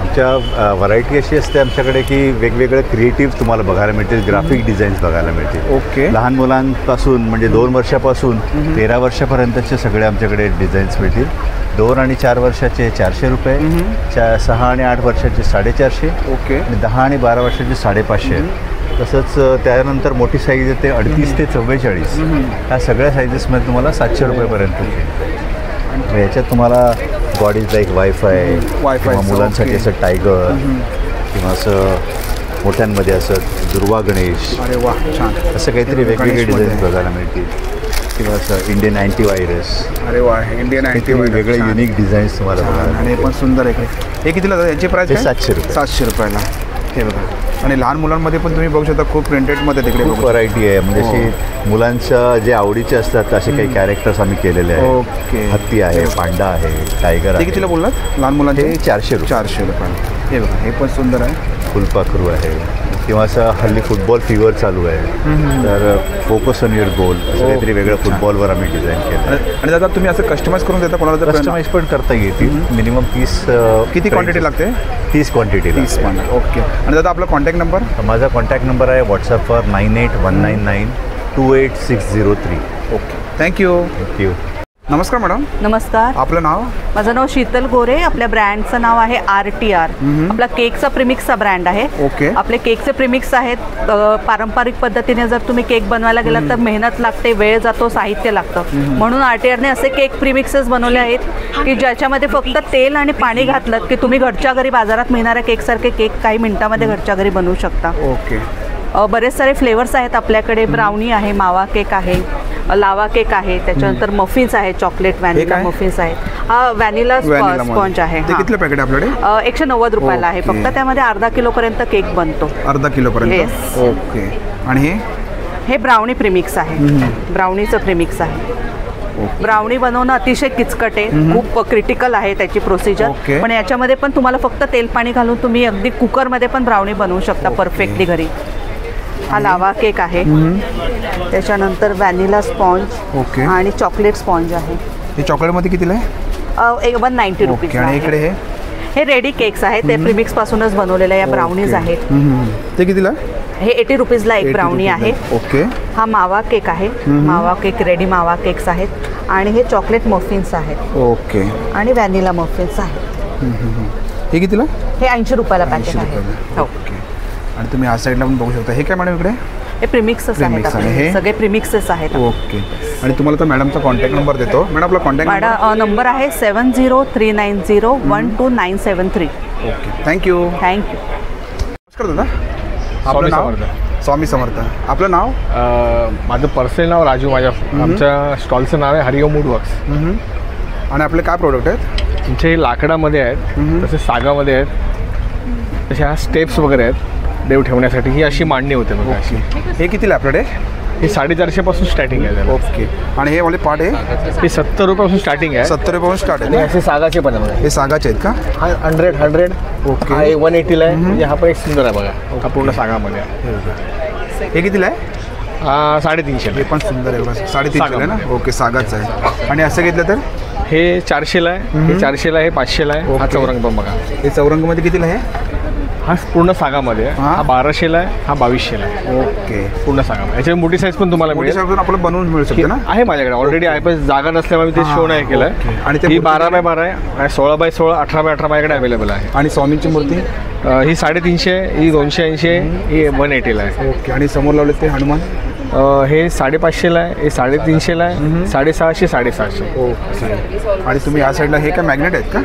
C: आमच्या व्हरायटी अशी असते आमच्याकडे की वेगवेगळे क्रिएटिव्ह तुम्हाला बघायला मिळतील, ग्राफिक डिझाईन्स बघायला मिळतील.
A: ओके.
C: लहान मुलांपासून म्हणजे 2 वर्षापासून 13 वर्षापर्यंतचे सगळे आमच्याकडे डिझाईन्स मिळतील. 2 आणि 4 वर्षाचे 400 रुपये, 6 आणि 8 वर्षाचे 450.
A: ओके.
C: आणि 10 आणि 12 वर्षाचे 550. तसंच त्यानंतर मोठी साईज येते 38 ते 44. ह्या सगळ्या साईजेसमध्ये तुम्हाला 700 रुपयेपर्यंत. याच्यात तुम्हाला गॉड इज लाईक वायफाय किंवा मुलांसाठी असं टायगर किंवा असं मोठ्यांमध्ये असं दुर्वा गणेश.
A: अरे वा, छान.
C: असं काहीतरी वेगवेगळे डिझाईन्स बघायला मिळतील किंवा असं इंडियन अँटीव्हायरस.
A: अरे वा, इंडियन अँटीव्हायरस.
C: वेगळे युनिक डिझाईन्स तुम्हाला बघायला.
A: आणि हे पण सुंदर आहे. हे कितीला दादा याची प्राइस?
C: 700 रुपये.
A: 700 रुपयाला. हे बघा. आणि लहान मुलांमध्ये पण तुम्ही बघू शकता खूप प्रिंटेडमध्ये तिकडे
C: खूप व्हरायटी आहे. म्हणजे अशी मुलांच्या जे आवडीचे असतात असे काही कॅरेक्टर्स आम्ही केलेले आहेत.
A: ओके.
C: हत्ती आहे, पांडा आहे, टायगर आहे.
A: कितीला बोललात लहान मुलांचे?
C: 400 रुपये.
A: 400 रुपये. हे बघा, हे पण सुंदर आहे.
C: फुलपाखरू आहे किंवा असं हल्ली फुटबॉल फिवर चालू आहे तर फोकस ऑन युअर गोल असं काहीतरी वेगळं फुटबॉलवर आम्ही डिझाईन केलं.
A: आणि दादा तुम्ही असं कस्टमाइज करून देता कोणाला?
C: कस्टमाइज पण करता येतील. मिनिमम 30.
A: किती क्वांटिटी लागते?
C: 30 क्वांटिटी.
A: 30 पण. ओके. आणि दादा आपला कॉन्टॅक्ट नंबर?
C: माझा कॉन्टॅक्ट नंबर आहे व्हॉट्सअपवर 9819928603.
A: ओके. थँक्यू. नमस्कार मॅडम.
E: नमस्कार.
A: आपलं नाव?
E: माझं नाव शीतल गोरे. आपल्या ब्रँडचं नाव आहे RTR. आपला केकचा प्रिमिक्सचा ब्रँड आहे.
A: ओके.
E: आपले केकचे प्रिमिक्स आहेत. पारंपरिक पद्धतीने जर तुम्ही केक बनवायला गेलात तर मेहनत लागते, वेळ जातो, साहित्य लागतं. म्हणून RTRने असे केक प्रिमिक्सेस बनवले आहेत की ज्याच्यामध्ये फक्त तेल आणि पाणी घातलं की तुम्ही घरच्या घरी बाजारात मिळणाऱ्या केकसारखे केक काही मिनिटामध्ये घरच्या घरी बनवू शकता.
A: ओके.
E: बरेच सारे फ्लेवर्स आहेत आपल्याकडे. ब्राउनी आहे, मावा केक आहे, लावा केक आहे, त्याच्यानंतर मफिन्स आहे, चॉकलेट व्हॅनिला मफिन्स आहे. हा व्हॅनिला स्पॉन्ज आहे.
A: ते कितीला पॅकेट आपल्याकडे?
E: 190 रुपयाला आहे. फक्त त्यामध्ये अर्धा किलोपर्यंत केक बनतो.
A: अर्धा किलोपर्यंत. ओके. आणि
E: हे ब्राउनी प्रिमिक्स आहे. ब्राउनीचं प्रिमिक्स आहे. ब्राउनी बनवणं अतिशय किचकट आहे, खूप क्रिटिकल आहे त्याची प्रोसिजर. पण याच्यामध्ये पण तुम्हाला फक्त तेल पाणी घालून तुम्ही अगदी कुकरमध्ये पण ब्राउनी बनवू शकता परफेक्टली घरी. हा लावा केक आहे. त्याच्यानंतर व्हॅनिला स्पॉन्ज आणि चॉकलेट स्पॉन्ज आहे.
A: हे चॉकलेटमध्ये कितीला आहे?
E: 190 रुपीज.
A: आणि इकडे
E: हे रेडी केक्स आहेत. ते प्रिमिक्स पासूनच बनवलेले या ब्राउनीज आहेत.
A: ते कितीला?
E: हे 80 रुपीजला एक ब्राउनी आहे.
A: ओके.
E: हा मावा केक आहे. मावा केक, रेडी मावा केक्स आहेत. आणि हे चॉकलेट मफिन्स आहेत.
A: ओके.
E: आणि व्हॅनिला मफिन्स आहेत.
A: हे कितीला?
E: हे 80 रुपयाला पॅकेट आहे. हो.
A: आणि तुम्ही या साईडला पण बघू शकता. हे काय मॅडम इकडे?
E: हे प्रिमिक्सेस आहेत. सगळे प्रिमिक्सेस आहेत.
A: ओके. आणि तुम्हाला तर मॅडमचा कॉन्टॅक्ट नंबर देतो. मॅडम आपला कॉन्टॅक्ट
E: नंबर आहे 7039012973.
A: ओके. थँक्यू. नमस्कार दादा. आपलं नाव? स्वामी समर्थ. आपलं नाव?
W: माझं पर्सनल नाव राजू. माझ्या आमच्या स्टॉलचं नाव आहे हरिओम वूड वर्क्स.
A: आणि आपले काय प्रोडक्ट आहेत?
W: तुमचे लाकडामध्ये आहेत, तसे सागामध्ये आहेत, तसे ह्या स्टेप्स वगैरे आहेत देव ठेवण्यासाठी. ही अशी मांडणी होते बघा अशी.
A: हे कितीला आपल्याकडे?
W: हे 450 पासून स्टार्टिंग आहे.
A: ओके. आणि हे वाले पार्ट आहे?
W: हे 70 रुपयापासून स्टार्टिंग आहे.
A: 70 रुपयापासून स्टार्ट आहे.
W: असे सागाचे पण आहे.
A: हे सागाचे आहेत का?
W: हा 100. ओके. हा 180ला आहे. म्हणजे हा पण एक सुंदर आहे बघा. हा पूर्ण सागामध्ये आहे.
A: हे कितीला आहे?
W: 350.
A: हे पण सुंदर आहे बघा. 350 आहे ना? ओके. सागाचं आहे. आणि असं घेतलं तर?
W: हे 400ला आहे. हे 400ला आहे. 500ला आहे. हा चौरंग पण बघा.
A: हे चौरंगमध्ये कितीला आहे?
W: हा पूर्ण सागामध्ये आहे. हा 1200ला आहे. हा 2200ला आहे.
A: ओके.
W: पूर्ण सागामध्ये. याची मोठी साईज पण तुम्हाला मिळेल.
A: आपल्याला बनवून मिळू शकते ना?
W: आहे माझ्याकडे ऑलरेडी आहे. पण जागा नसल्यामुळे मी ते शो नाही केलं आहे. आणि ती 12x12 आहे. 16x16, 18x18 माझ्याकडे अवेलेबल आहे.
A: आणि स्वामींची मूर्ती?
W: ही 350 आहे. ही 280 आहे. ही 180ला आहे.
A: ओके. आणि समोर लावले ते हनुमान?
W: हे 550ला आहे. हे 350ला आहे. 750, 750.
A: ओके. आणि तुम्ही या साईडला हे काय मॅग्नेट आहेत का?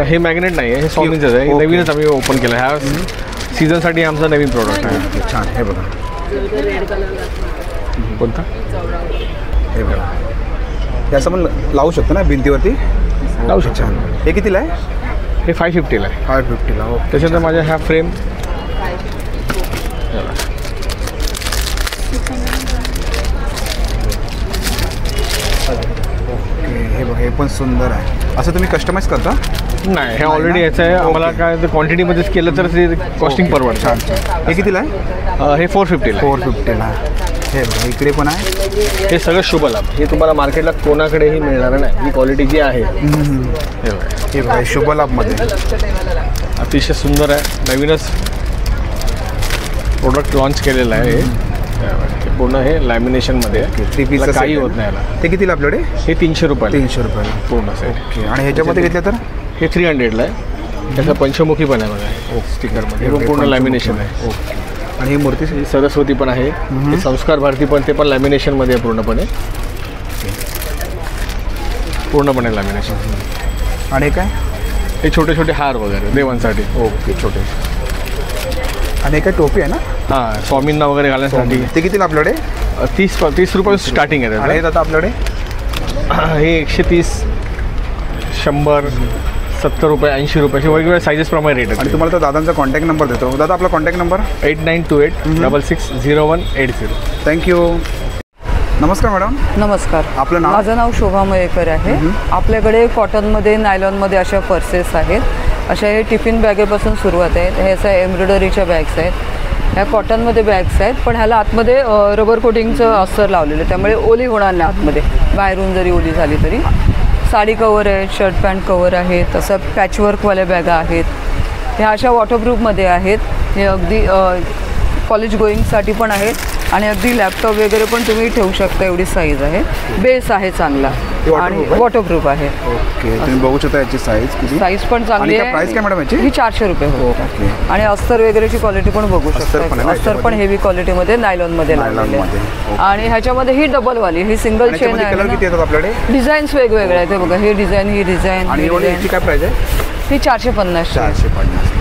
W: हे मॅग्नेट नाही आहे. हे स्वामींचंच आहे. नवीनच आम्ही ओपन केलं. ह्या सीझनसाठी आमचा नवीन प्रोडक्ट आहे.
A: छान. हे बघा.
W: कोणता?
A: हे बघा. हे असं पण लावू शकतो ना भिंतीवरती?
W: लावू शकतो.
A: हे कितीला आहे?
W: हे 550ला आहे.
A: 550ला. ओके.
W: त्याच्यानंतर माझ्या ह्या फ्रेम
A: हे बघा. हे पण सुंदर आहे. असं तुम्ही कस्टमाइज करता?
W: नाही, हे ऑलरेडी याचं आहे. आम्हाला काय क्वांटिटीमध्येच केलं तर ते कॉस्टिंग परवडतं.
A: हे कितीला आहे?
W: हे 450ला.
A: 450ला. हे बघा इकडे पण आहे.
W: हे सगळं शुभ लाभ. हे तुम्हाला मार्केटला कोणाकडेही मिळणार नाही. ही क्वालिटी जी आहे
A: हे बघा शुभ लाभमध्ये
W: अतिशय सुंदर आहे. नवीनच प्रोडक्ट लॉन्च केलेलं आहे. हे पूर्ण हे लॅमिनेशनमध्ये आहे. काही होत नाही याला.
A: ते कितीला आपल्याकडे?
W: हे 300 रुपये.
A: 300 रुपयाला
W: पूर्ण सेट.
A: ओके. आणि ह्याच्यामध्ये घेतलं तर
W: हे 300ला आहे. त्याचं पंचमुखी पण आहे बघा स्टिकरमध्ये. हे पूर्ण लॅमिनेशन आहे.
A: ओके. आणि ही मूर्ती
W: सरस्वती पण आहे. हे संस्कार भारती पण ते पण लॅमिनेशनमध्ये आहे पूर्णपणे. पूर्णपणे लॅमिनेशन.
A: आणि काय?
W: हे छोटे छोटे हार वगैरे देवांसाठी.
A: ओके. छोटे. आणि काय टोपी आहे ना?
W: हां, स्वामींना वगैरे घालण्यासाठी.
A: ते कितीला आपल्याकडे?
W: 30 रुपये स्टार्टिंग आहे.
A: आणि आता आपल्याकडे
W: हे 130, 100, 70 रुपये, 80 रुपये असे वेगवेगळ्या साईजेस प्रमाणे रेट आहेत.
A: आणि तुम्हाला तर दादांचा कॉन्टॅक्ट नंबर देतो. दादा आपला कॉन्टॅक्ट नंबर?
W: 8928660180.
A: थँक्यू. नमस्कार मॅडम.
B: नमस्कार.
A: आपलं नाव?
B: माझं नाव शोभा मयेकर आहे. आपल्याकडे कॉटनमध्ये नायलॉनमध्ये अशा पर्सेस आहेत. अशा हे टिफिन बॅगेपासून सुरुवात आहेत. हे अशा एम्ब्रॉयडरीच्या बॅग्स आहेत. ह्या कॉटनमध्ये बॅग्स आहेत, पण ह्याला आतमध्ये रबर कोटिंगचं अस्तर लावलेलं आहे, त्यामुळे ओली होणार नाही आतमध्ये. बाहेरून जरी ओली झाली तरी. साडी कवर आहेत, शर्ट पॅन्ट कवर आहेत, तसं पॅचवर्कवाल्या बॅगा आहेत. ह्या अशा वॉटरप्रूफमध्ये आहेत. हे अगदी कॉलेज गोईंगसाठी पण आहेत आणि अगदी लॅपटॉप वगैरे पण तुम्ही ठेवू शकता, एवढी साईज आहे. बेस आहे चांगला आणि वॉटरप्रूफ आहे.
A: ओके. तुम्ही बघू शकता याची साईज
B: पण चांगली आहे.
A: प्राइस काय मॅडम याची?
B: ही 400 रुपये होते. आणि अस्तर वगैरेची क्वालिटी पण बघू शकता. अस्तर पण हेवी क्वालिटीमध्ये नायलॉनमध्ये लावलेले आहे. आणि ह्याच्यामध्ये ही डबलवाली, ही सिंगल चेन आहे.
A: कलर किती येतात आपल्याकडे?
B: डिझाईन्स वेगवेगळे आहेत. हे बघा, हे डिझाईन, ही डिझाईन.
A: आणि याची काय प्राइस आहे?
B: ही 450.
A: 450.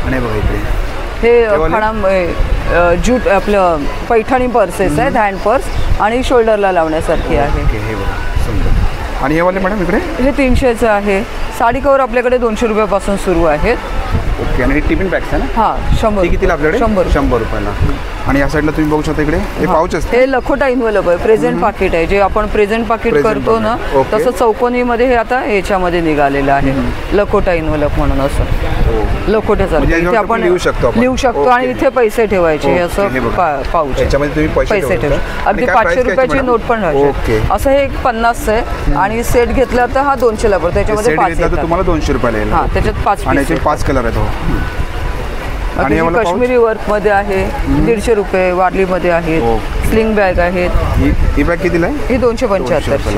A: आणि बघा इकडे
B: हे जूट आपलं पैठणी पर्सेस आहेत, हँड पर्स आणि शोल्डरला लावण्यासारखी आहे.
A: हे बघा सुंदर. आणि हे वाले मॅडम इकडे?
B: हे 300चं आहे. साडी कवर आपल्याकडे 200 रुपयापासून सुरू आहेत.
A: ओके. आणि टिफिन बॅग्स आहे ना?
B: हां, 100.
A: कितीला आपल्याकडे? 100 रुपयाला. आणि या साईडला तुम्ही बघू शकता इकडे हे पाऊच असते.
B: हे लखोटा इन्व्हलप आहे, प्रेझेंट पाकिट आहे. जे आपण प्रेझेंट पाकिट करतो ना, तसं चौकोनीमध्ये हे आता ह्याच्यामध्ये निघालेलं आहे. लखोटा इन्व्हलप म्हणून असं लखोट्यासारखं इथे आपण लिहू शकतो आणि इथे पैसे ठेवायचे. असं पाऊच
A: याच्यामध्ये तुम्ही पैसे
B: ठेवू. अगदी 500 रुपयाची नोट पण राहते. असं हे 50 आहे आणि सेट घेतला तर हा 200ला पडतो. त्याच्यामध्ये 5 येतात.
A: तुम्हाला 200 रुपयाला येईल.
B: हां, त्याच्यात 5
A: आणि याचे 5 कलर आहेत.
B: आणि काश्मीरी वर्कमध्ये आहे 150 रुपये. वारलीमध्ये आहेत. स्लिंग बॅग आहेत.
A: ही बॅग कितीला आहे?
B: ही 250.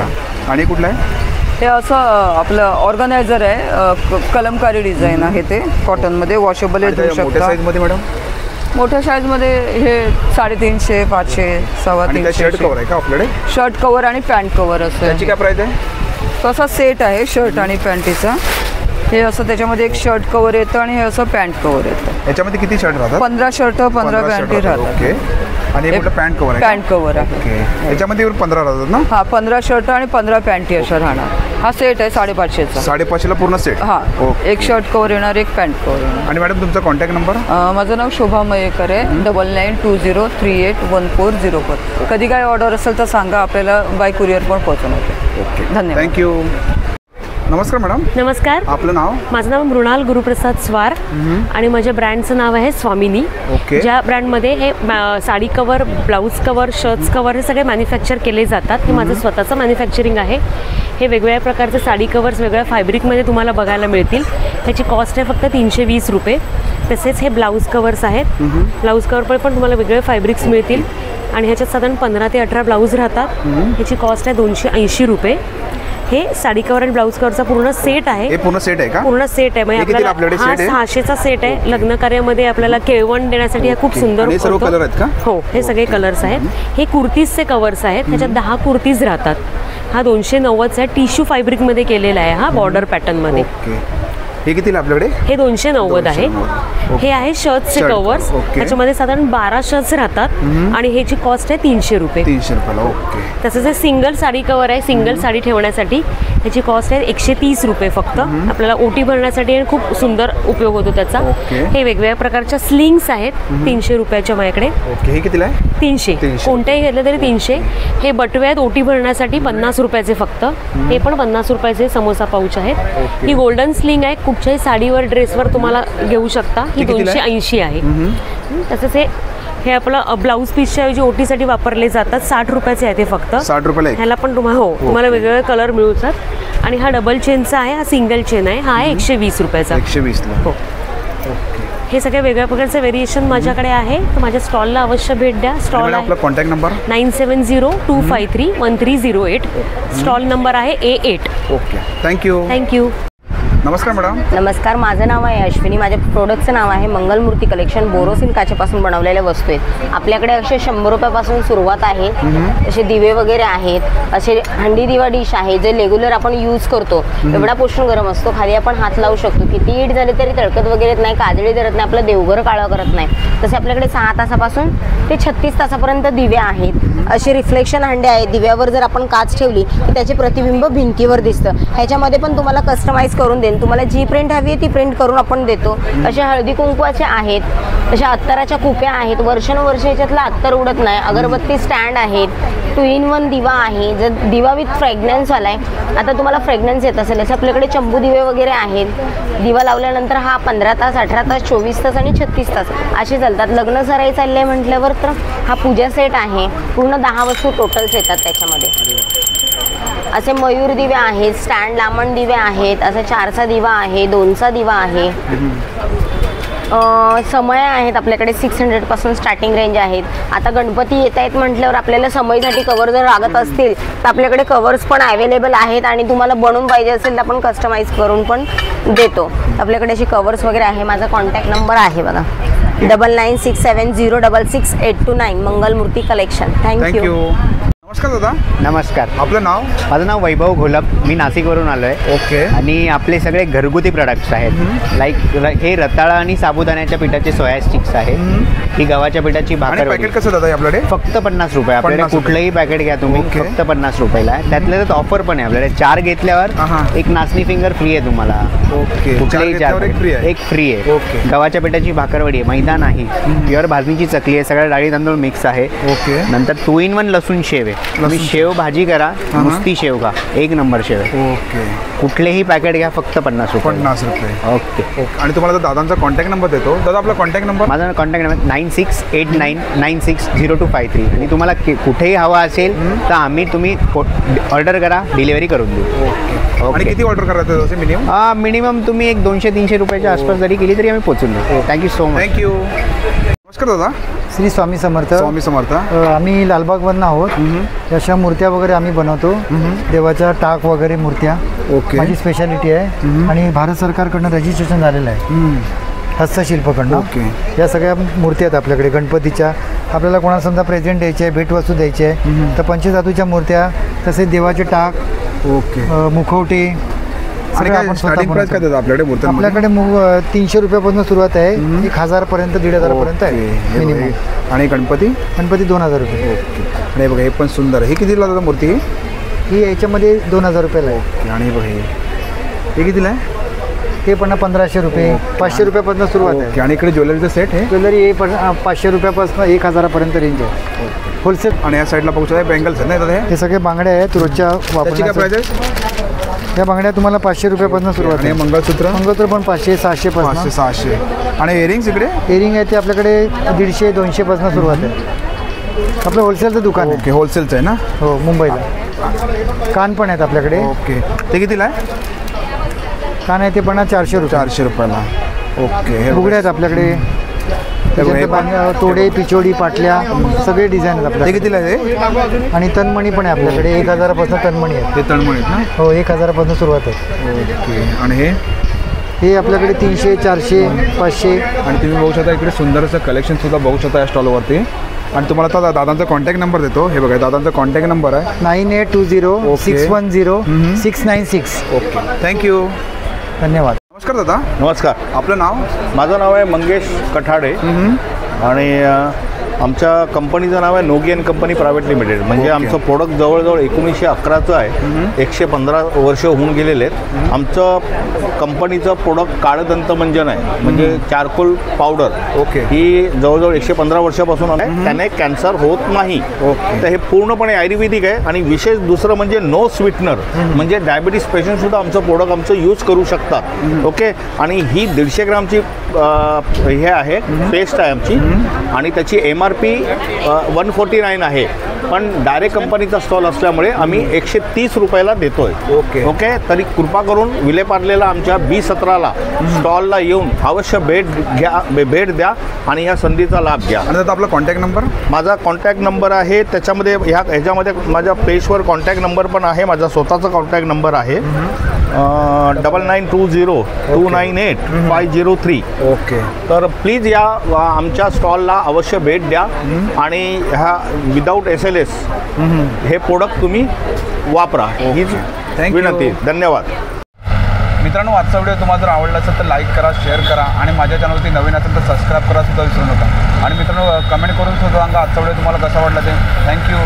A: आणि कुठला आहे?
B: हे असं आपलं ऑर्गनायझर आहे. कलमकारी डिझाईन आहे. ते कॉटनमध्ये वॉशेबल आहे.
A: मोठ्या साईजमध्ये मॅडम?
B: मोठ्या साईजमध्ये हे 350, 500, 350.
A: शर्ट कवर आहे का आपल्याकडे?
B: शर्ट कवर आणि पॅन्ट कवर असं.
A: त्याची काय प्राइस आहे?
B: तसा सेट आहे शर्ट आणि पॅन्टीचा. हे असं त्याच्यामध्ये एक शर्ट कवर येतं आणि हे असं पॅन्ट कवर येतं.
A: याच्यामध्ये किती शर्ट राहतात?
B: 15 शर्ट, 15 पॅन्टी राहतात.
A: ओके. आणि हे कुठलं पॅन्ट कवर आहे?
B: पॅन्ट कवर आहे.
A: ओके. याच्यामध्ये 15 राहतात ना?
B: हां, 15 शर्ट आणि 15 पॅन्टी अशा राहणार. हा सेट आहे 550चा.
A: 550ला पूर्ण सेट?
B: हां. एक शर्ट कवर येणार, एक पॅन्ट कवर येणार.
A: आणि मॅडम तुमचा कॉन्टॅक्ट नंबर?
B: माझं नाव शोभा मयेकर आहे. 9920381404. कधी काय ऑर्डर असेल तर सांगा, आपल्याला बाय कुरिअर पण पोहोचवणार.
A: ओके.
B: धन्यवाद.
A: थँक्यू. नमस्कार मॅडम.
H: नमस्कार.
A: आपलं नाव?
H: माझं नाव मृणाल गुरुप्रसाद स्वार आणि माझ्या ब्रँडचं नाव आहे स्वामिनी.
A: ओके.
H: ज्या ब्रँडमध्ये हे sari cover, blouse cover, shirts cover हे सगळे मॅन्युफॅक्चर केले जातात. हे माझं स्वतःचं मॅन्युफॅक्चरिंग आहे. हे वेगवेगळ्या प्रकारचे साडी कवर्स वेगळ्या फॅब्रिकमध्ये तुम्हाला बघायला मिळतील. ह्याची कॉस्ट आहे फक्त 320 रुपये. तसेच हे ब्लाऊज कवर्स आहेत. ब्लाऊज कवर पण तुम्हाला वेगवेगळे फॅब्रिक्स मिळतील आणि ह्याच्यात साधारण 15 ते 18 ब्लाऊज राहतात. ह्याची कॉस्ट आहे 280 रुपये. हे साडी कवर आणि ब्लाऊज कवरचा पूर्ण सेट आहे.
A: हे पूर्ण सेट आहे का?
H: पूर्ण सेट आहे. म्हणजे आपल्याला हा 600चा सेट आहे. लग्न कार्यामध्ये आपल्याला केळवण देण्यासाठी हा खूप सुंदर
A: सर्व कलर आहेत का?
H: हो, हे सगळे कलर्स आहेत. हे कुर्तीजचे कवर्स आहेत. त्याच्यात 10 कुर्तीज राहतात. हा 290चा टिश्यू फॅब्रिकमध्ये केलेला आहे. हा बॉर्डर पॅटर्नमध्ये.
A: हे कितीला आपल्याकडे?
H: हे 290 आहे. हे आहे शर्ट्सचे कवर्स. त्याच्यामध्ये साधारण 12 शर्ट्स राहतात आणि ह्याची कॉस्ट आहे 300 रुपये.
A: 300 रुपयाला. ओके.
H: तसंच हे सिंगल साडी कवर आहे. सिंगल साडी ठेवण्यासाठी ह्याची कॉस्ट आहे 130 रुपये फक्त. आपल्याला ओटी भरण्यासाठी आणि खूप सुंदर उपयोग होतो त्याचा. हे वेगवेगळ्या प्रकारच्या स्लिंग्स आहेत 300 रुपयाच्या माझ्याकडे.
A: हे कितीला आहे?
H: 300. कोणत्याही घेतलं तरी 300. हे बटवे आहेत ओटी भरण्यासाठी 50 रुपयाचे फक्त. हे पण 50 रुपयाचे समोसा पाऊच आहेत. ही गोल्डन स्लिंग आहे, कुठच्याही साडीवर ड्रेसवर तुम्हाला घेऊ शकता. ही 280 आहे. तसंच हे आपलं ब्लाऊज पीसच्या ऐवजी ओटीसाठी वापरले जातात. 60 रुपयाचे आहे ते फक्त.
A: 60 रुपयाला
H: ह्याला पण तुम्हाला वेगवेगळे कलर मिळतात. आणि हा डबल चेनचा आहे, हा सिंगल चेन आहे. हा आहे 120 रुपयाचा.
A: 120ला.
H: हो. हे सगळे वेगळ्या प्रकारचे व्हेरिएशन माझ्याकडे आहे. तर माझ्या स्टॉलला अवश्य भेट द्या. स्टॉल
A: आपला कॉन्टॅक्ट नंबर
H: 9702531308. स्टॉल नंबर आहे A8.
A: Okay, thank you.
H: थँक्यू.
A: नमस्कार मॅडम.
F: नमस्कार, माझं नाव आहे अश्विनी. माझ्या प्रोडक्टचं नाव आहे मंगलमूर्ती कलेक्शन. बोरोसिल काचेपासून बनवलेल्या वस्तू आहेत आपल्याकडे. असे 100 रुपयापासून सुरुवात आहे. असे दिवे वगैरे आहेत. असे हंडी दिवा डिश आहे जे रेग्युलर आपण यूज करतो. एवढा पोषण गरम असतो, खाली आपण हात लावू शकतो. किती हीट झाली तरी तळकत वगैरे नाही, काजळी धरत नाही, आपलं देवघर काळं करत नाही. तसे आपल्याकडे 6 तासापासून ते 36 तासापर्यंत दिवे आहेत. असे रिफ्लेक्शन हंडे आहेत. दिव्यावर जर आपण काच ठेवली की त्याचे प्रतिबिंब भिंतीवर दिसतं. ह्याच्यामध्ये पण तुम्हाला कस्टमाइज करून देईन. तुम्हाला जी प्रिंट हवी आहे ती प्रिंट करून आपण देतो. असे हळदी कुंकवाचे आहेत. अशा अत्तराच्या कुप्या आहेत. वर्षानुवर्ष ह्याच्यातला अत्तर उडत नाही. अगरबत्ती स्टँड आहेत. 2 in 1 दिवा आहे. जर दिवा विथ फ्रेग्रन्स आलाय, आता तुम्हाला फ्रेग्रन्स येत असेल असे आपल्याकडे चंबू दिवे वगैरे आहेत. दिवा लावल्यानंतर हा 15 तास, 18 तास, 24 तास आणि 36 तास असे चालतात. लग्न सराई चालले म्हटल्यावर तर हा पूजा सेट आहे. पूर्ण 10 वस्तू टोटल्स येतात त्याच्यामध्ये. असे मयूर दिवे आहेत. स्टँड लांबण दिवे आहेत. असा 4चा दिवा आहे. 2चा दिवा आहे. समय आहेत आपल्याकडे 600 पासून स्टार्टिंग रेंज आहेत. आता गणपती येत आहेत म्हटल्यावर आपल्याला समयसाठी कवर जर लागत असतील तर आपल्याकडे कवर्स पण अवेलेबल आहेत. आणि तुम्हाला बनवून पाहिजे असेल तर आपण कस्टमाइज करून पण देतो. आपल्याकडे असे कवर्स वगैरे आहे. माझा कॉन्टॅक्ट नंबर आहे बघा 9967066829. मंगलमूर्ती कलेक्शन. थँक्यू.
A: नमस्कार दादा.
J: नमस्कार.
A: आपलं नाव?
J: माझं नाव वैभव घोलप. मी नाशिकवरून आलो आहे.
A: ओके.
J: आणि आपले सगळे घरगुती प्रोडक्ट्स आहेत. लाईक हे रताळा आणि साबुदाण्याच्या पिठाचे सोया स्टिक्स आहेत. ही गव्हाच्या पिठाची भाकर.
A: पॅकेट कसं दादा आपल्याकडे?
J: फक्त 50 रुपये. आपल्याकडे कुठलंही पॅकेट घ्या तुम्ही, फक्त 50 रुपयाला आहे. त्यातल्या त्यात ऑफर पण आहे आपल्याकडे. 4 घेतल्यावर एक नाचणी फिंगर फ्री आहे तुम्हाला.
A: ओके.
J: कुठल्याही 4 एक फ्री आहे.
A: ओके.
J: गव्हाच्या पिठाची भाकरवडी आहे. मैदा नाही, प्युअर भाजणीची चकली आहे. सगळ्या डाळी तांदूळ मिक्स आहे.
A: ओके.
J: नंतर 2 in 1 लसूण शेव आहे. तुम्ही शेव भाजी करा, नुसती शेव खा, 1 नंबर शेव आहे.
A: ओके.
J: कुठलेही पॅकेट घ्या, फक्त 50 रुपये.
A: 50 रुपये.
J: ओके.
A: आणि तुम्हाला दादांचा कॉन्टॅक्ट नंबर देतो. दादा आपला कॉन्टॅक्ट नंबर?
J: माझा कॉन्टॅक्ट नंबर 9689960253. आणि तुम्हाला कुठेही हवा असेल तर तुम्ही ऑर्डर करा, डिलिव्हरी करून देऊ.
A: ओके. आणि किती ऑर्डर करायचं असेल मिनिमम?
J: मिनिमम तुम्ही एक 200-300 रुपयाच्या आसपास जरी केली तरी आम्ही पोहोचून देऊ. Thank you so much.
A: थँक्यू. नमस्कार दादा.
I: श्री स्वामी समर्थ.
A: स्वामी समर्थ.
I: आम्ही लालबागमधून आहोत. अशा मूर्त्या वगैरे आम्ही बनवतो. देवाच्या टाक वगैरे मूर्त्या.
A: ओके.
I: माझी स्पेशालिटी आहे. आणि भारत सरकारकडनं रजिस्ट्रेशन झालेलं आहे हस्तशिल्पकडनं.
A: ओके.
I: या सगळ्या मूर्ती आहेत आपल्याकडे गणपतीच्या. आपल्याला कोणाला समजा प्रेझेंट द्यायचे आहे, भेटवस्तू द्यायची आहे तर पंचधातूच्या मूर्त्या, तसेच देवाचे टाक. ओके. मुखवटे.
A: स्टार्टिंग प्राइस काय देतात आपल्याकडे मूर्ती?
I: आपल्याकडे 300 रुपयापासून सुरुवात आहे. 1000 पर्यंत 1500 पर्यंत आहे मिनिमम.
A: आणि गणपती?
I: गणपती 2000 रुपये.
A: ओके. आणि बघा हे पण सुंदर आहे. ही कितीला दादा मूर्ती?
I: ही याच्यामध्ये 2000 रुपयाला आहे.
A: आणि बघा हे कितीला आहे?
I: ते पण 1500 रुपये, 500 रुपयापासून सुरुवात आहे.
A: आणि इकडे ज्वेलरीचं सेट आहे.
I: ज्वेलरी हे 500 रुपयापासून 1000 पर्यंत रेंज आहे होलसेल.
A: आणि या साईडला पाहू शकता बेंगल्स आहेत ना हे
I: सगळे बांगड्या आहेत रोजच्या
A: वापराची. काय प्राइस आहे?
I: या बांगड्या तुम्हाला 500 रुपयापासून सुरुवात आहे. मंगळसूत्र पण 500-600 पासून.
A: 500-600. आणि इयरिंग्स इकडे?
I: इयरिंग आहे ते आपल्याकडे 150-200 पासून सुरुवात आहे. आपलं होलसेलचं दुकान आहे.
A: ओके. होलसेलचं आहे ना?
I: हो, मुंबईला. कान पण आहेत आपल्याकडे.
A: ओके. ते कितीला आहे?
I: कान आहे ते पण 400 रुपये.
A: 400 रुपयाला. ओके.
I: बुगड्या आहेत आपल्याकडे. तोडे, पिचोडी, पाटल्या सगळे डिझाईन आहेत आपल्याकडे.
A: कितीला आहे?
I: आणि तनमणी पण आहे आपल्याकडे. 1000 पासून तनमणी आहे.
A: ते तनमणी आहेत ना?
I: हो, 1000 पासून सुरुवात आहे.
A: ओके. आणि
I: हे आपल्याकडे 300, 400, 500.
A: आणि तुम्ही बघू शकता इकडे सुंदर असं कलेक्शन सुद्धा बघू शकता या स्टॉलवरती. आणि तुम्हाला आता दादांचा कॉन्टॅक्ट नंबर देतो. हे बघा दादांचा कॉन्टॅक्ट नंबर आहे
I: 9820610696.
A: ओके. थँक्यू.
I: धन्यवाद.
A: नमस्कार दादा.
C: नमस्कार.
A: आपलं नाव?
C: माझं नाव आहे मंगेश कठाडे. आणि आमच्या कंपनीचं नाव आहे नोगी अँड कंपनी प्रायव्हेट लिमिटेड. म्हणजे आमचं प्रोडक्ट जवळजवळ 1911चं आहे. 115 वर्ष होऊन गेलेले आहेत. आमचं कंपनीचं प्रोडक्ट काळं दंतमंजन आहे, म्हणजे चारकोल पावडर. ही जवळजवळ 115 वर्षापासून आहे. त्याने कॅन्सर होत नाही. तर हे पूर्णपणे आयुर्वेदिक आहे. आणि विशेष दुसरं म्हणजे नो स्वीटनर, म्हणजे डायबिटीस पेशंटसुद्धा आमचं प्रोडक्ट आमचं यूज करू शकतात. ओके. आणि ही 150 ग्रामची हे आहे, पेस्ट आहे आमची. आणि त्याची MRP 149 आहे. पण डायरेक्ट कंपनीचा स्टॉल असल्यामुळे आम्ही 130 रुपयाला देतोय. ओके. तरी कृपा करून विलेपार्लेला आमच्या B17ला स्टॉलला येऊन अवश्य भेट द्या आणि ह्या संधीचा लाभ घ्या.
A: आणि आपला कॉन्टॅक्ट नंबर? माझा
C: कॉन्टॅक्ट नंबर आहे त्याच्यामध्ये, ह्याच्यामध्ये माझ्या पेजवर कॉन्टॅक्ट नंबर पण आहे. माझा स्वतःचा कॉन्टॅक्ट नंबर आहे 9920 298 503.
A: ओके.
C: तर प्लीज या आमच्या स्टॉलला अवश्य भेट द्या आणि ह्या विदाऊट SLS हे प्रोडक्ट तुम्ही वापरा. हीच विनंती. धन्यवाद.
A: मित्रांनो, आजचा व्हिडिओ तुम्हाला जर आवडला असेल तर लाईक करा, शेअर करा आणि माझ्या चॅनलवरती नवीन असेल तर सबस्क्राईब करा सुद्धा विसरू नका. आणि मित्रांनो, कमेंट करून सुद्धा सांगा आजचा व्हिडिओ तुम्हाला कसा वाटला ते. थँक्यू.